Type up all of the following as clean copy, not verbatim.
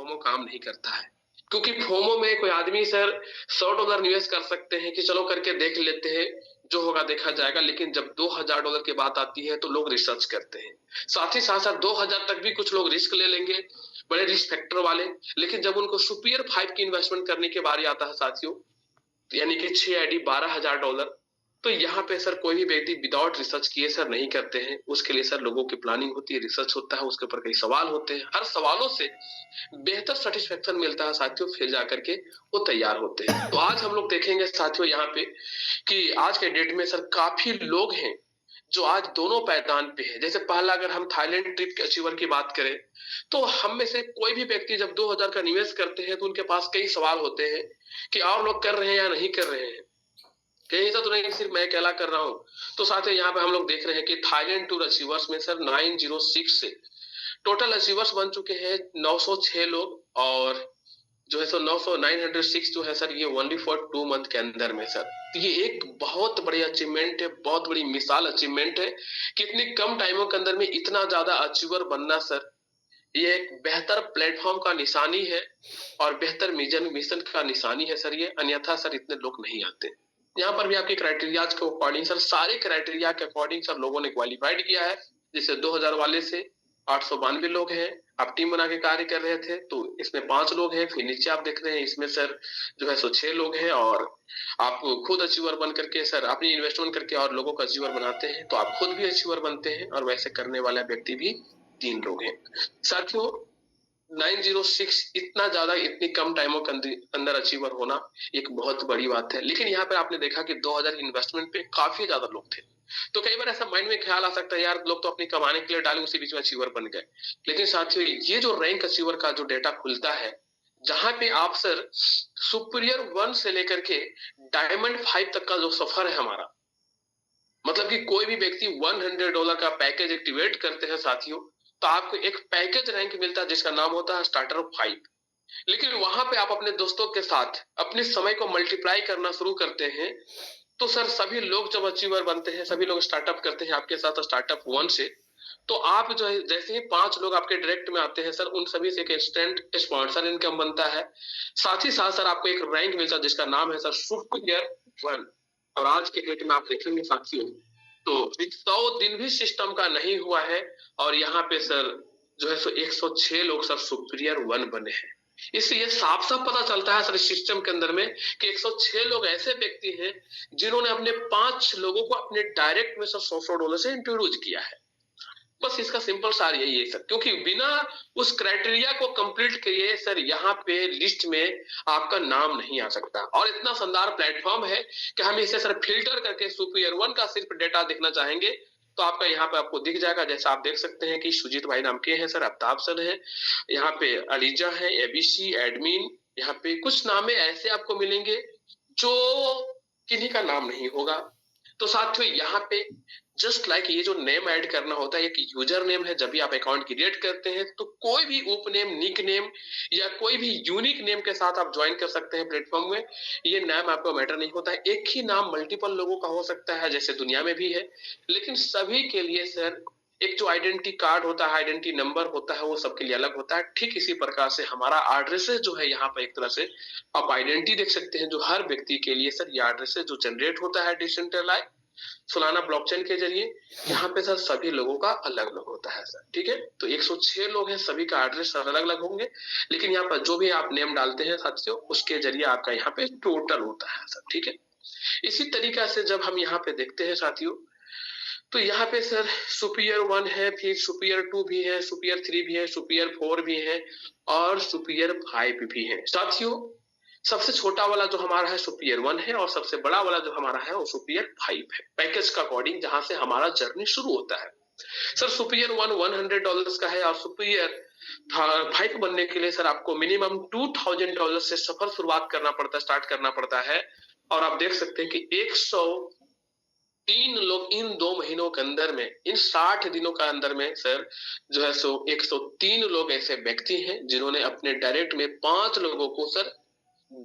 FOMO काम नहीं करता है, क्योंकि फोमो में कोई आदमी सर $100 निवेश कर सकते हैं कि चलो करके देख लेते हैं, जो होगा देखा जाएगा। लेकिन जब $2000 की बात आती है तो लोग रिसर्च करते हैं। साथ ही साथ साथ 2000 तक भी कुछ लोग रिस्क ले लेंगे, बड़े रिस्क फैक्टर वाले। लेकिन जब उनको सुपीरियर 5 की इन्वेस्टमेंट करने की बारी आता है साथियों, यानी कि 6 आईडी $12000, तो यहाँ पे सर कोई भी व्यक्ति विदाउट रिसर्च किए सर नहीं करते हैं। उसके लिए सर लोगों की प्लानिंग होती है, रिसर्च होता है, उसके ऊपर कई सवाल होते हैं, हर सवालों से बेहतर सेटिस्फेक्शन मिलता है साथियों, फिर जाकर के वो तैयार होते हैं। तो आज हम लोग देखेंगे साथियों यहाँ पे कि आज के डेट में सर काफी लोग हैं जो आज दोनों पायदान पे है। जैसे पहला अगर हम थाईलैंड ट्रिप के अचीवर की बात करें, तो हम में से कोई भी व्यक्ति जब 2000 का निवेश करते हैं तो उनके पास कई सवाल होते हैं कि और लोग कर रहे हैं या नहीं कर रहे हैं, कहीं ऐसा तो नहीं सिर्फ मैं अकेला कर रहा हूँ। तो साथ ही यहाँ पे हम लोग देख रहे हैं कि थाईलैंड टूर अचीवर्स में सर 906 से टोटल अचीवर्स बन चुके हैं 906 लोग, और जो है सो 906 जो है सर ये ओनली फॉर 2 मंथ के अंदर में सर। ये एक बहुत बड़ी अचीवमेंट है, बहुत बड़ी मिसाल अचीवमेंट है कि इतनी कम टाइमों के अंदर में इतना ज्यादा अचीवर बनना सर, ये एक बेहतर प्लेटफॉर्म का निशानी है और बेहतर मिशन का निशानी है सर ये। अन्यथा सर इतने लोग नहीं आते। यहाँ पर भी आपके क्राइटेरिया के अकॉर्डिंग सर, सारे क्राइटेरिया के अकॉर्डिंग सर लोगों ने क्वालिफाइड किया है। जैसे 2000 वाले से 892 लोग हैं, आप टीम बना के कार्य कर रहे थे तो इसमें 5 लोग हैं। फिर नीचे आप देख रहे हैं इसमें सर जो है सो 6 लोग हैं, और आप खुद अचीवर बन करके सर अपनी इन्वेस्टमेंट करके और लोगों को अचीवर बनाते हैं, तो आप खुद भी अचीवर बनते हैं और वैसे करने वाला व्यक्ति भी 3 लोग हैं साथियों। 906 इतना ज्यादा इतनी कम टाइमों के अंदर अचीवर होना एक बहुत बड़ी बात है। लेकिन यहाँ पर आपने देखा कि 2000 इन्वेस्टमेंट पे काफी ज्यादा लोग थे, तो कई बार ऐसा माइंड में ख्याल आ सकता है यार लोग तो अपनी कमाने के लिए डाले, उसी बीच में अचीवर बन गए। लेकिन साथियों ये जो रैंक अचीवर का जो डेटा खुलता है, जहां पे आप सर सुपीरियर 1 से लेकर के डायमंड 5 तक का जो सफर है हमारा, मतलब कि कोई भी व्यक्ति $100 का पैकेज एक्टिवेट करते हैं साथियों, तो आपको एक पैकेज रैंक मिलता है जिसका नाम होता है स्टार्टर 5। लेकिन वहां पे आप अपने दोस्तों के साथ अपने समय को मल्टीप्लाई करना शुरू करते हैं, तो सर सभी लोग जब अचीवर बनते हैं, सभी लोग स्टार्टअप करते हैं आपके साथ स्टार्टअप 1 से, तो आप जो है जैसे ही 5 लोग आपके डायरेक्ट में आते हैं सर, उन सभी से एक इंस्टेंट स्पॉन्सर इनकम बनता है। साथ ही साथ सर आपको एक रैंक मिलता है जिसका नाम है सर सुपीरियर 1। और आज के डेट में आप देखेंगे साथियों, तो 100 दिन भी सिस्टम का नहीं हुआ है और यहाँ पे सर जो है सो 106 लोग सर सुपीरियर 1 बने हैं। इससे ये साफ साफ पता चलता है सर सिस्टम के अंदर में कि 106 लोग ऐसे व्यक्ति हैं जिन्होंने अपने 5 लोगों को अपने डायरेक्ट में सर $100 से इंट्रोड्यूस किया है। बस इसका सिंपल सार यही है सर, क्योंकि बिना उस क्राइटेरिया को कंप्लीट किए सर यहाँ पे लिस्ट में आपका नाम नहीं आ सकता। और इतना शानदार प्लेटफॉर्म है कि हम इसे सर फिल्टर करके सुपीरियर 1 का सिर्फ डेटा देखना चाहेंगे तो आपका यहाँ पे आपको दिख जाएगा। जैसा आप देख सकते हैं कि सुजीत भाई नाम के हैं सर, आफ्ताब सर है, यहाँ पे अलीजा है, एबीसी एडमिन, यहाँ पे कुछ नामे ऐसे आपको मिलेंगे जो किन्हीं का नाम नहीं होगा। तो साथियों यहाँ पे जस्ट लाइक ये जो नेम ऐड करना होता है, एक यूजर नेम है, जब भी आप अकाउंट क्रिएट करते हैं तो कोई भी उप नेम, निक नेम या कोई भी यूनिक नेम के साथ आप ज्वाइन कर सकते हैं प्लेटफॉर्म में। ये नाम आपको मैटर नहीं होता है, एक ही नाम मल्टीपल लोगों का हो सकता है जैसे दुनिया में भी है। लेकिन सभी के लिए सर एक जो आइडेंटिटी कार्ड होता है, आइडेंटिटी नंबर होता है, वो सबके लिए अलग होता है। ठीक इसी प्रकार से हमारा एड्रेसेस जो है यहाँ पर एक तरह से आप आइडेंटिटी देख सकते हैं जो हर व्यक्ति के लिए सर ये एड्रेसेस जो जनरेट होता है डिसेंट्रलाइज सोलाना ब्लॉकचेन के जरिए, यहाँ पे सर सभी लोगों का अलग अलग होता है सर। ठीक है, तो 106 लोग हैं, सभी का एड्रेस अलग अलग होंगे, लेकिन यहाँ पर जो भी आप नेम डालते हैं साथियों उसके जरिए आपका यहाँ पे टोटल होता है सर। ठीक है, इसी तरीका से जब हम यहाँ पे देखते हैं साथियों, तो यहाँ पे सर सुपीरियर 1 है, फिर सुपीरियर 2 भी है, सुपीरियर 3 भी है, सुपीरियर 4 भी है और सुपीरियर 5 भी है साथियों। सबसे छोटा वाला जो हमारा है सुपीरियर 1 है और सबसे बड़ा वाला जो हमारा है वो सुपीरियर 5 है, पैकेज का अकॉर्डिंग जहां से हमारा जर्नी शुरू होता है। सर सुपीरियर 1 $100 का है और सुपीरियर 5 बनने के लिए सर आपको मिनिमम $2000 से सफर शुरुआत करना पड़ता है, स्टार्ट करना पड़ता है। और आप देख सकते हैं कि 103 लोग इन 2 महीनों के अंदर में, इन 60 दिनों का अंदर में सर जो है सो 103 लोग ऐसे व्यक्ति हैं जिन्होंने अपने डायरेक्ट में 5 लोगों को सर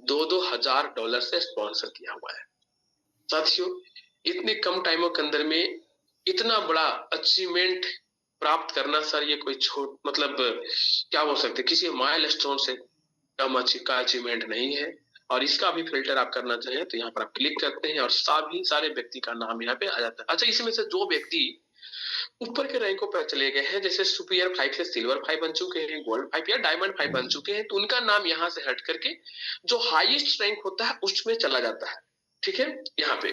$2000 से स्पॉन्सर किया हुआ है। साथियों इतनी कम टाइमों के अंदर में इतना बड़ा अचीवमेंट प्राप्त करना सर ये कोई छोट मतलब क्या बोल सकते हैं, किसी माइलस्टोन से कम का अचीवमेंट नहीं है। और इसका भी फिल्टर आप करना चाहें तो यहाँ पर आप क्लिक करते हैं और सभी सारे व्यक्ति का नाम यहाँ पे आ जाता है। अच्छा, इसमें से जो व्यक्ति ऊपर के रैंकों पर चले गए हैं, जैसे सुपीरियर 5 से सिल्वर 5 बन चुके हैं, गोल्ड 5 या डायमंड 5 बन चुके हैं, तो उनका नाम यहाँ से हट करके जो हाईएस्ट रैंक होता है उसमें चला जाता है। ठीक है, यहाँ पे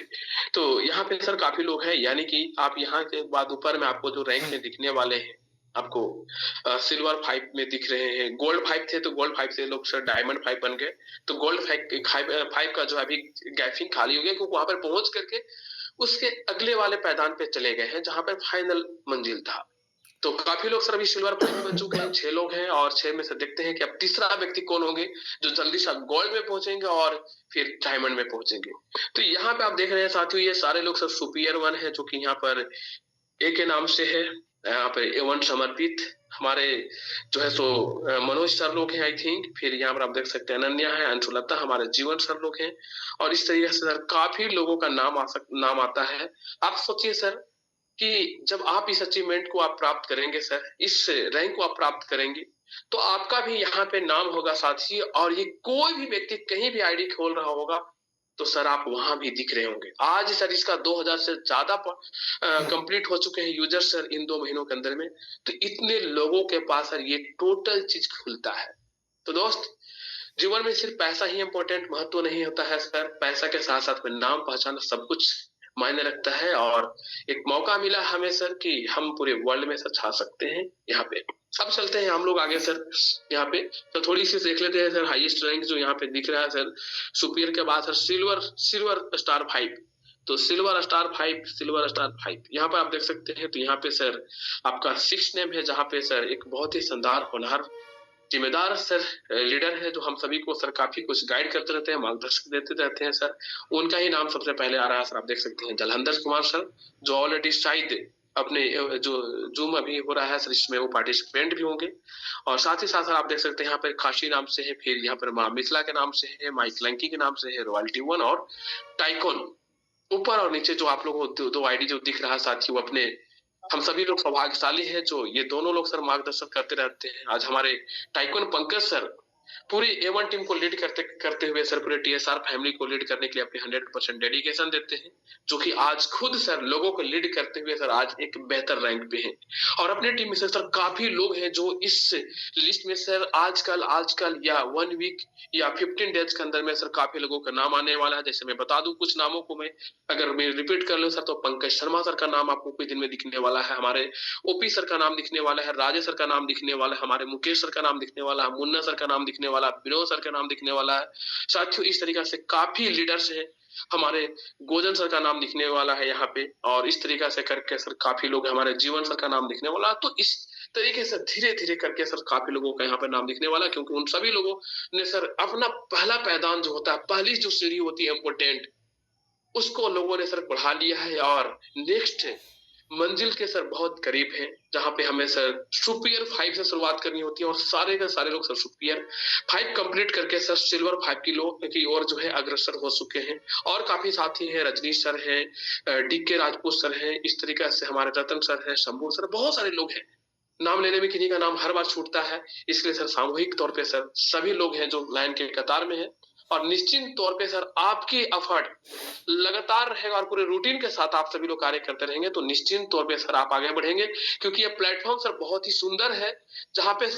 तो यहाँ पे सर काफी लोग हैं, यानी कि आप यहाँ के बाद ऊपर में आपको जो रैंक में दिखने वाले हैं, आपको सिल्वर 5 में दिख रहे हैं, गोल्ड 5 थे तो गोल्ड 5 से लोग सर डायमंड 5 बन गए, तो गोल्ड 5 का जो अभी गैपिंग खाली हो गया क्योंकि वहां पर पहुंच करके उसके अगले वाले पैदान पे चले गए हैं जहां पर फाइनल मंजिल था। तो काफी लोग सर अभी सिल्वर 5 बन चुके हैं, 6 लोग हैं, और 6 में से देखते हैं कि अब तीसरा व्यक्ति कौन होंगे जो जल्दी से गोल्ड में पहुंचेंगे और फिर डायमंड में पहुंचेंगे। तो यहाँ पे आप देख रहे हैं साथियों, ये सारे लोग सर सुपीरियर 1 है, जो कि यहाँ पर ए के नाम से है, यहाँ पे A1 समर्पित हमारे जो है सो मनोज सर लोग हैं आई थिंक। फिर यहाँ पर आप देख सकते हैं अनन्या है, अंशुलता हमारे जीवन सर लोग हैं, और इस तरीके से सर काफी लोगों का नाम आता है। आप सोचिए सर कि जब आप इस अचीवमेंट को आप प्राप्त करेंगे सर, इस रैंक को आप प्राप्त करेंगे, तो आपका भी यहाँ पे नाम होगा साथी, और ये कोई भी व्यक्ति कहीं भी आईडी खोल रहा होगा तो सर आप वहां भी दिख रहे होंगे। आज सर इसका 2000 से ज्यादा कंप्लीट हो चुके हैं यूजर सर इन 2 महीनों के अंदर में। तो इतने लोगों के पास सर ये टोटल चीज खुलता है। तो दोस्त, जीवन में सिर्फ पैसा ही इंपॉर्टेंट महत्व नहीं होता है सर, पैसा के साथ साथ में नाम पहचान सब कुछ मायने रखता है। और एक मौका मिला हमें सर कि हम पूरे वर्ल्ड में सर छा सकते हैं यहाँ पे। अब चलते हैं हम लोग आगे सर, यहाँ पे तो थोड़ी सी देख लेते हैं सर हाईएस्ट रैंक जो यहाँ पे दिख रहा है सर, सुपीरियर के बाद सर सिल्वर स्टार 5। तो सिल्वर स्टार 5 यहाँ पर आप देख सकते हैं। तो यहाँ पे सर आपका 6 नेम है, जहाँ पे सर एक बहुत ही शानदार होनहार जिम्मेदार सर लीडर है, जो हम सभी को सर काफी कुछ गाइड करते रहते हैं, मार्गदर्शन देते रहते हैं सर। उनका ही नाम सबसे पहले आ रहा है सर, आप देख सकते हैं जलंधर कुमार सर, जो ऑलरेडी शायद अपने जो जूम अभी हो रहा है सर इसमें वो पार्टिसिपेंट भी होंगे। और साथ ही साथ सर आप देख सकते हैं यहाँ पर काशी नाम से है, फिर यहाँ पर माँ मिथिला के नाम से है, माइक लंकी के नाम से है, रॉयल्टी 1 और टाइकॉन। ऊपर और नीचे जो आप लोगों को दो आईडी जो दिख रहा है साथी, वो अपने हम सभी लोग सौभाग्यशाली हैं जो ये दोनों लोग सर मार्गदर्शन करते रहते हैं। आज हमारे टाइकॉन पंकज सर पूरी A1 टीम को लीड करते हुए सर पूरे TSR फैमिली को लीड करने के लिए अपने 100% डेडिकेशन देते हैं, जो कि आज खुद सर लोगों को लीड करते हुए सर आज एक बेहतर रैंक पे हैं। और अपने टीम में सर काफी लोग हैं जो इस लिस्ट में सर आजकल या 1 वीक या 15 डेज के अंदर में सर काफी लोगों का नाम आने वाला है। जैसे मैं बता दूं कुछ नामों को, मैं अगर मैं रिपीट कर लूं सर, तो पंकज शर्मा सर का नाम आपको कुछ दिन में दिखने वाला है, हमारे OP सर का नाम दिखने वाला है, राजेश सर का नाम दिखने वाला है, हमारे मुकेश सर का नाम दिखने वाला है, मुन्ना सर का नाम दिखने वाला है, विनोद सर का नाम दिखने वाला है। साथियों, इस तरीके से काफी लीडर्स हैं, हमारे गोजन सर का नाम दिखने वाला है यहाँ पे, और इस तरीके से करके सर काफी लोग, हमारे जीवन सर का नाम दिखने वाला है। तो इस तरीके से धीरे धीरे करके सर काफी लोगों का यहाँ पे नाम दिखने वाला है, क्योंकि उन सभी लोगों ने सर अपना पहला पैदान जो होता है, पहली जो सीढ़ी होती है इम्पोर्टेंट, उसको लोगों ने सर बढ़ा लिया है और नेक्स्ट मंजिल के सर बहुत करीब है, जहां पे हमें सर सुपीरियर 5 से शुरुआत करनी होती है, और सारे के सारे लोग सर सुपीरियर 5 कंप्लीट करके सर सिल्वर 5 की ओर जो है अग्रसर हो चुके हैं। और काफी साथी हैं, रजनीश सर हैं, DK राजपूत सर हैं, इस तरीके से हमारे रतन सर हैं, शंभू सर, बहुत सारे लोग हैं। नाम लेने में किन्हीं का नाम हर बार छूटता है, इसलिए सर सामूहिक तौर पे सर सभी लोग हैं जो लाइन के कतार में है। और निश्चित तौर पे सर आपकी एफर्ट लगातार रहेगा और पूरे रूटीन के साथ आप सभी लोग कार्य करते रहेंगे, तो निश्चित तौर पे सर आप आगे बढ़ेंगे, क्योंकि ये प्लेटफॉर्म सर बहुत ही सुंदर है, जहां पे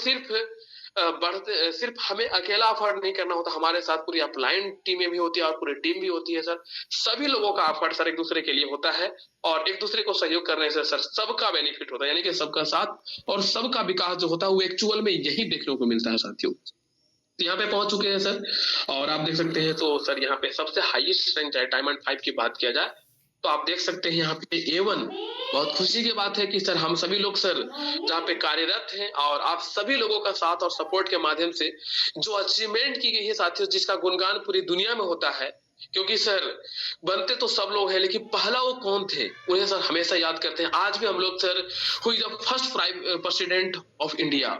सिर्फ हमें अकेला एफर्ट नहीं करना होता, हमारे साथ पूरी अपलाइन टीमें भी होती है और पूरी टीम भी होती है सर। सभी लोगों का एफर्ट सर एक दूसरे के लिए होता है, और एक दूसरे को सहयोग करने से सर सबका बेनिफिट होता है, यानी कि सबका साथ और सबका विकास जो होता है वो एक्चुअल में यही देखने को मिलता है साथियों। यहाँ पे पहुंच चुके हैं सर, और आप देख सकते हैं। तो सर यहाँ पे सबसे हाईएस्ट रैंक चाहे डायमंड 5 की बात किया जाए, तो आप देख सकते हैं यहाँ पे A1। बहुत खुशी की बात है कि सर हम सभी लोग सर जहाँ पे कार्यरत हैं, और आप सभी लोगों का साथ और सपोर्ट के माध्यम से जो अचीवमेंट की गई है साथियों, जिसका गुणगान पूरी दुनिया में होता है, क्योंकि सर बनते तो सब लोग हैं, लेकिन पहला वो कौन थे उन्हें सर हमेशा याद करते हैं। आज भी हम लोग sir who is the first president of India,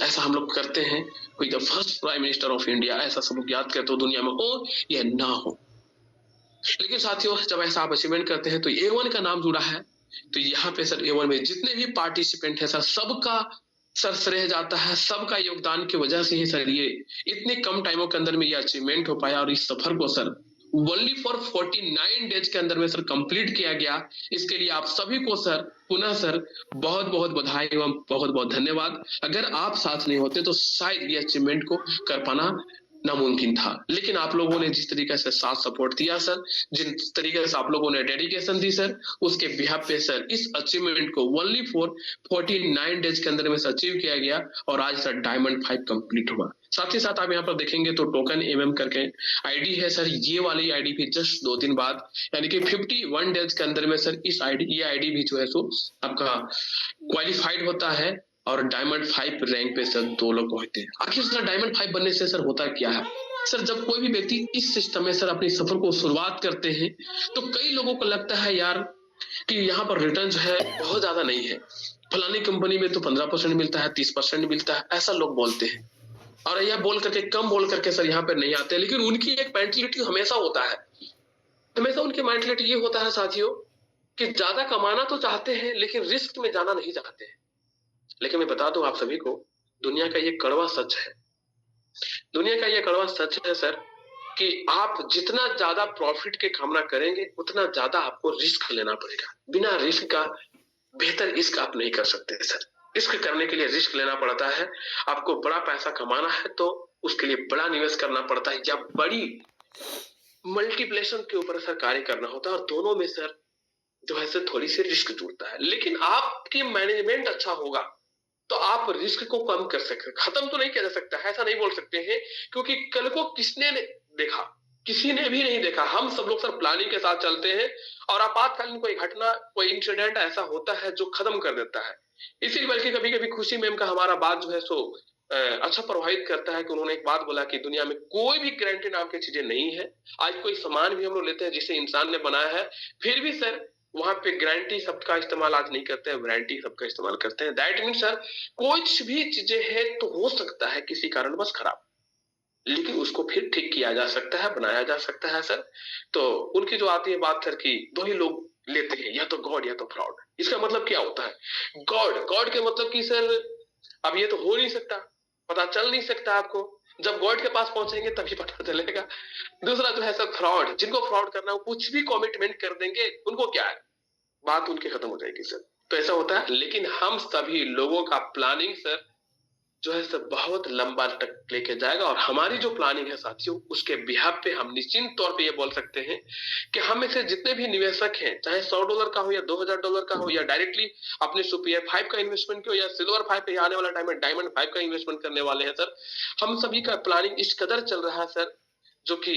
ऐसा हम लोग करते हैं, कोई the first prime minister of India, ऐसा सब लोग याद करते हो, दुनिया में हो या ना हो। लेकिन साथियों, जब ऐसा आप अचीवमेंट करते हैं तो A1 का नाम जुड़ा है, तो यहाँ पे सर A1 में जितने भी पार्टिसिपेंट है सर, सबका सर श्रेय जाता है, सबका योगदान की वजह से ही सर ये इतने कम टाइमों के अंदर में ये अचीवमेंट हो पाया, और इस सफर को सर ओनली फॉर 49 डेज के अंदर में सर कंप्लीट किया गया। इसके लिए आप सभी को सर पुनः सर बहुत बहुत बधाई एवं बहुत बहुत धन्यवाद। अगर आप साथ नहीं होते तो शायद ये अचीवमेंट को कर पाना नामुमकिन था, लेकिन आप लोगों ने जिस तरीके से साथ सपोर्ट दिया सर, जिस तरीके से आप लोगों ने डेडिकेशन दी सर, उसके बिहाफ पे सर इस अचीवमेंट को ओनली फॉर 49 डेज के अंदर में अचीव किया गया, और आज सर डायमंड 5 कंप्लीट हुआ। साथ ही साथ आप यहाँ पर देखेंगे तो टोकन एमएम करके आईडी है सर, ये वाली आईडी भी जस्ट 2 दिन बाद यानी कि 51 डेज के अंदर में सर इस आईडी ये आईडी भी जो है सो आपका क्वालिफाइड होता है, और डायमंड 5 रैंक पे सर 2 लोग पहुंचते हैं। आखिर सर डायमंड 5 बनने से सर होता क्या है सर? जब कोई भी व्यक्ति इस सिस्टम में सर अपनी सफर को शुरुआत करते हैं तो कई लोगों को लगता है यार कि यहाँ पर रिटर्न जो है बहुत ज्यादा नहीं है, फलानी कंपनी में तो 15% मिलता है, 30% मिलता है, ऐसा लोग बोलते हैं, और यह बोल करके कम बोल करके सर यहाँ पर नहीं आते। लेकिन उनकी एक मेंटलिटी हमेशा होता है, हमेशा उनकी मेंटलिटी ये होता है साथियों कि ज्यादा कमाना तो चाहते हैं लेकिन रिस्क में जाना नहीं चाहते हैं। लेकिन मैं बता दूं आप सभी को, दुनिया का ये कड़वा सच है, दुनिया का ये कड़वा सच है सर, कि आप जितना ज्यादा प्रॉफिट के कामना करेंगे उतना ज्यादा आपको रिस्क लेना पड़ेगा। बिना रिस्क का बेहतर रिस्क आप नहीं कर सकते सर। रिस्क करने के लिए रिस्क लेना पड़ता है। आपको बड़ा पैसा कमाना है तो उसके लिए बड़ा निवेश करना पड़ता है, या बड़ी मल्टीप्लेशन के ऊपर सर कार्य करना होता है, और दोनों में सर जो है सर थोड़ी सी रिस्क जुड़ता है। लेकिन आपकी मैनेजमेंट अच्छा होगा तो आप रिस्क को कम कर सकते, खत्म तो नहीं किया जा सकता है, ऐसा नहीं बोल सकते हैं, क्योंकि कल को किसने देखा, किसी ने भी नहीं देखा। हम सब लोग सर प्लानिंग के साथ चलते हैं, और आपातकालीन कोई घटना, कोई इंसिडेंट ऐसा होता है जो खत्म कर देता है। इसीलिए बल्कि कभी कभी खुशी मैम का हमारा बात जो है सो अच्छा प्रभावित करता है कि उन्होंने एक बात बोला कि दुनिया में कोई भी गारंटी नाम की चीजें नहीं है। आज कोई सामान भी हम लोग लेते हैं जिसे इंसान ने बनाया है, फिर भी सर वहां पे गारंटी शब्द का इस्तेमाल आज नहीं करते हैं, वारंटी शब्द का इस्तेमाल करते हैं। दैट मीन सर कुछ भी चीजें हैं तो हो सकता है किसी कारणवश खराब, लेकिन उसको फिर ठीक किया जा सकता है, बनाया जा सकता है सर। तो उनकी जो आती है बात सर की 2 ही लोग लेते हैं, या तो गॉड या तो फ्रॉड। इसका मतलब क्या होता है? गॉड के मतलब कि सर अब ये तो हो नहीं सकता, पता चल नहीं सकता आपको, जब गॉड के पास पहुंचेंगे तभी पता चलेगा। दूसरा जो है सर फ्रॉड, जिनको फ्रॉड करना हो कुछ भी कमिटमेंट कर देंगे, उनको क्या है, बात उनकी खत्म हो जाएगी सर। तो ऐसा होता है। लेकिन हम सभी लोगों का प्लानिंग सर जो है सर बहुत लंबा तक लेके जाएगा, और हमारी जो प्लानिंग है साथियों उसके बिहाफ पे हम निश्चिंत तौर पे ये बोल सकते हैं कि हम में से जितने भी निवेशक हैं, चाहे $100 का हो या $2000 का हो, या डायरेक्टली अपने सुपीरियर 5 का इन्वेस्टमेंट हो या सिल्वर 5 पे आने वाला टाइम में डायमंड 5 का इन्वेस्टमेंट करने वाले हैं सर, हम सभी का प्लानिंग इस कदर चल रहा है सर, जो कि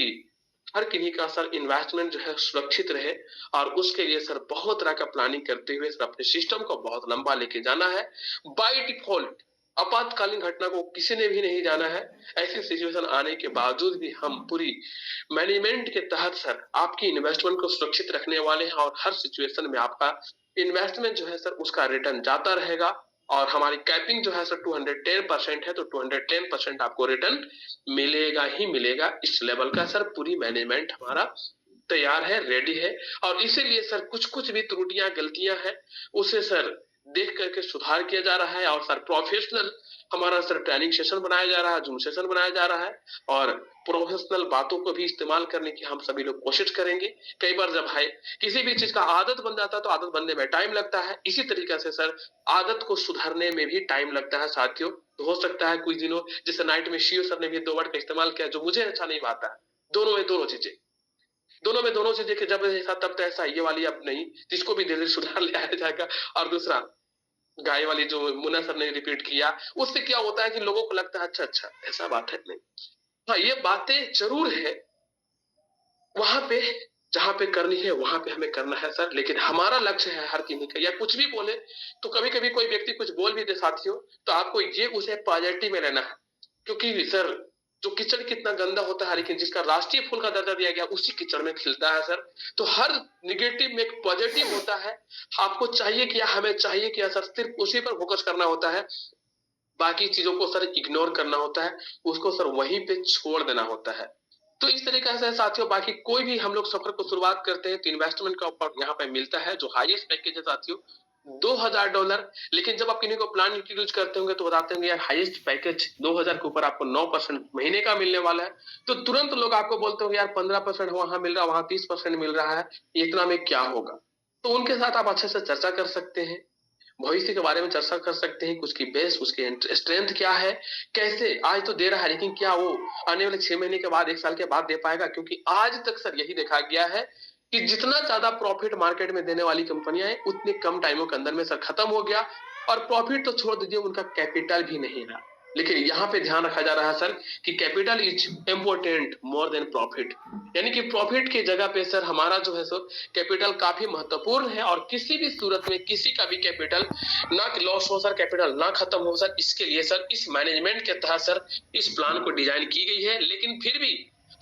हर किन्हीं का सर इन्वेस्टमेंट जो है सुरक्षित रहे, और उसके लिए सर बहुत तरह का प्लानिंग करते हुए सर अपने सिस्टम को बहुत लंबा लेके जाना है। बाय डिफॉल्ट आपातकालीन घटना को किसी ने भी नहीं जाना है। ऐसी सिचुएशन आने के बावजूद भी हम पूरी मैनेजमेंट के तहत सर आपकी इन्वेस्टमेंट को सुरक्षित रखने वाले हैं, और हर सिचुएशन में आपका इन्वेस्टमेंट जो है सर उसका रिटर्न जाता रहेगा। और हमारी कैपिंग जो है सर 210% है, तो 210% आपको रिटर्न मिलेगा ही मिलेगा। इस लेवल का सर पूरी मैनेजमेंट हमारा तैयार है, रेडी है, और इसीलिए सर कुछ कुछ भी त्रुटियां गलतियां हैं उसे सर देख करके सुधार किया जा रहा है, और सर प्रोफेशनल हमारा सर ट्रेनिंग सेशन बनाया जा रहा है, जूम सेशन बनाया जा रहा है, और प्रोफेशनल बातों को भी इस्तेमाल करने की हम सभी लोग कोशिश करेंगे। कई बार जब है किसी भी चीज का आदत बन जाता है तो आदत बनने में टाइम लगता है, इसी तरीके से सर आदत को सुधारने में भी टाइम लगता है साथियों। तो हो सकता है कुछ दिनों, जैसे नाइट में शिव सर ने भी 2 वर्ड का इस्तेमाल किया जो मुझे अच्छा नहीं आता है, दोनों में दोनों चीजें के जब ऐसा तब तो ऐसा, ये वाली अब नहीं, जिसको भी धीरे धीरे सुधार ले आया जाएगा। और दूसरा गाय वाली जो मुन्ना सर ने रिपीट किया, उससे क्या होता है कि लोगों को लगता है अच्छा ऐसा बात है नहीं। हाँ, ये बातें जरूर है, वहां पे जहां पे करनी है वहां पे हमें करना है सर। लेकिन हमारा लक्ष्य है हर किसी का, या कुछ भी बोले तो कभी कभी कोई व्यक्ति कुछ बोल भी दे साथियों, तो आपको ये उसे पॉजिटिव में लेना है, क्योंकि सर जो किचड़ कितना गंदा होता है, लेकिन जिसका राष्ट्रीय फूल का दर्जा दिया गया उसी किचड़ में खिलता है सर। तो हर निगेटिव में एक पॉजिटिव होता है। आपको चाहिए कि हमें चाहिए कि सर सिर्फ उसी पर फोकस करना होता है, बाकी चीजों को सर इग्नोर करना होता है, उसको सर वहीं पे छोड़ देना होता है। तो इस तरीके से साथियों, बाकी कोई भी हम लोग सफर को शुरुआत करते हैं तो इन्वेस्टमेंट का ऑफर यहाँ पे मिलता है, जो हाईएस्ट पैकेज है साथियों $2000। लेकिन जब आप किन्हीं को प्लान इंट्रोड्यूस करते होंगे तो बताते होंगे यार हाईएस्ट पैकेज 2000 के ऊपर आपको 9% महीने का मिलने वाला है, तो तुरंत लोग आपको बोलते होंगे यार 15% वहां मिल रहा है, वहां 30% मिल रहा है, इतना में क्या होगा। तो उनके साथ आप अच्छे से चर्चा कर सकते हैं, भविष्य के बारे में चर्चा कर सकते हैं, उसकी बेस, उसकी स्ट्रेंथ क्या है, कैसे आज तो दे रहा है लेकिन क्या वो आने वाले 6 महीने के बाद, 1 साल के बाद दे पाएगा। क्योंकि आज तक सर यही देखा गया है कि जितना ज्यादा प्रॉफिट मार्केट में देने वाली कंपनियां हैं उतने कम टाइमों के अंदर में सर खत्म हो गया, और प्रॉफिट तो छोड़ दीजिए, उनका कैपिटल भी नहीं रहा। लेकिन यहाँ पे ध्यान रखा जा रहा है सर कि capital is important more than profit, यानी कि प्रॉफिट की जगह पे सर हमारा जो है सो कैपिटल काफी महत्वपूर्ण है, और किसी भी सूरत में किसी का भी कैपिटल ना लॉस हो सर, कैपिटल ना खत्म हो सर, इसके लिए सर इस मैनेजमेंट के तहत सर इस प्लान को डिजाइन की गई है। लेकिन फिर भी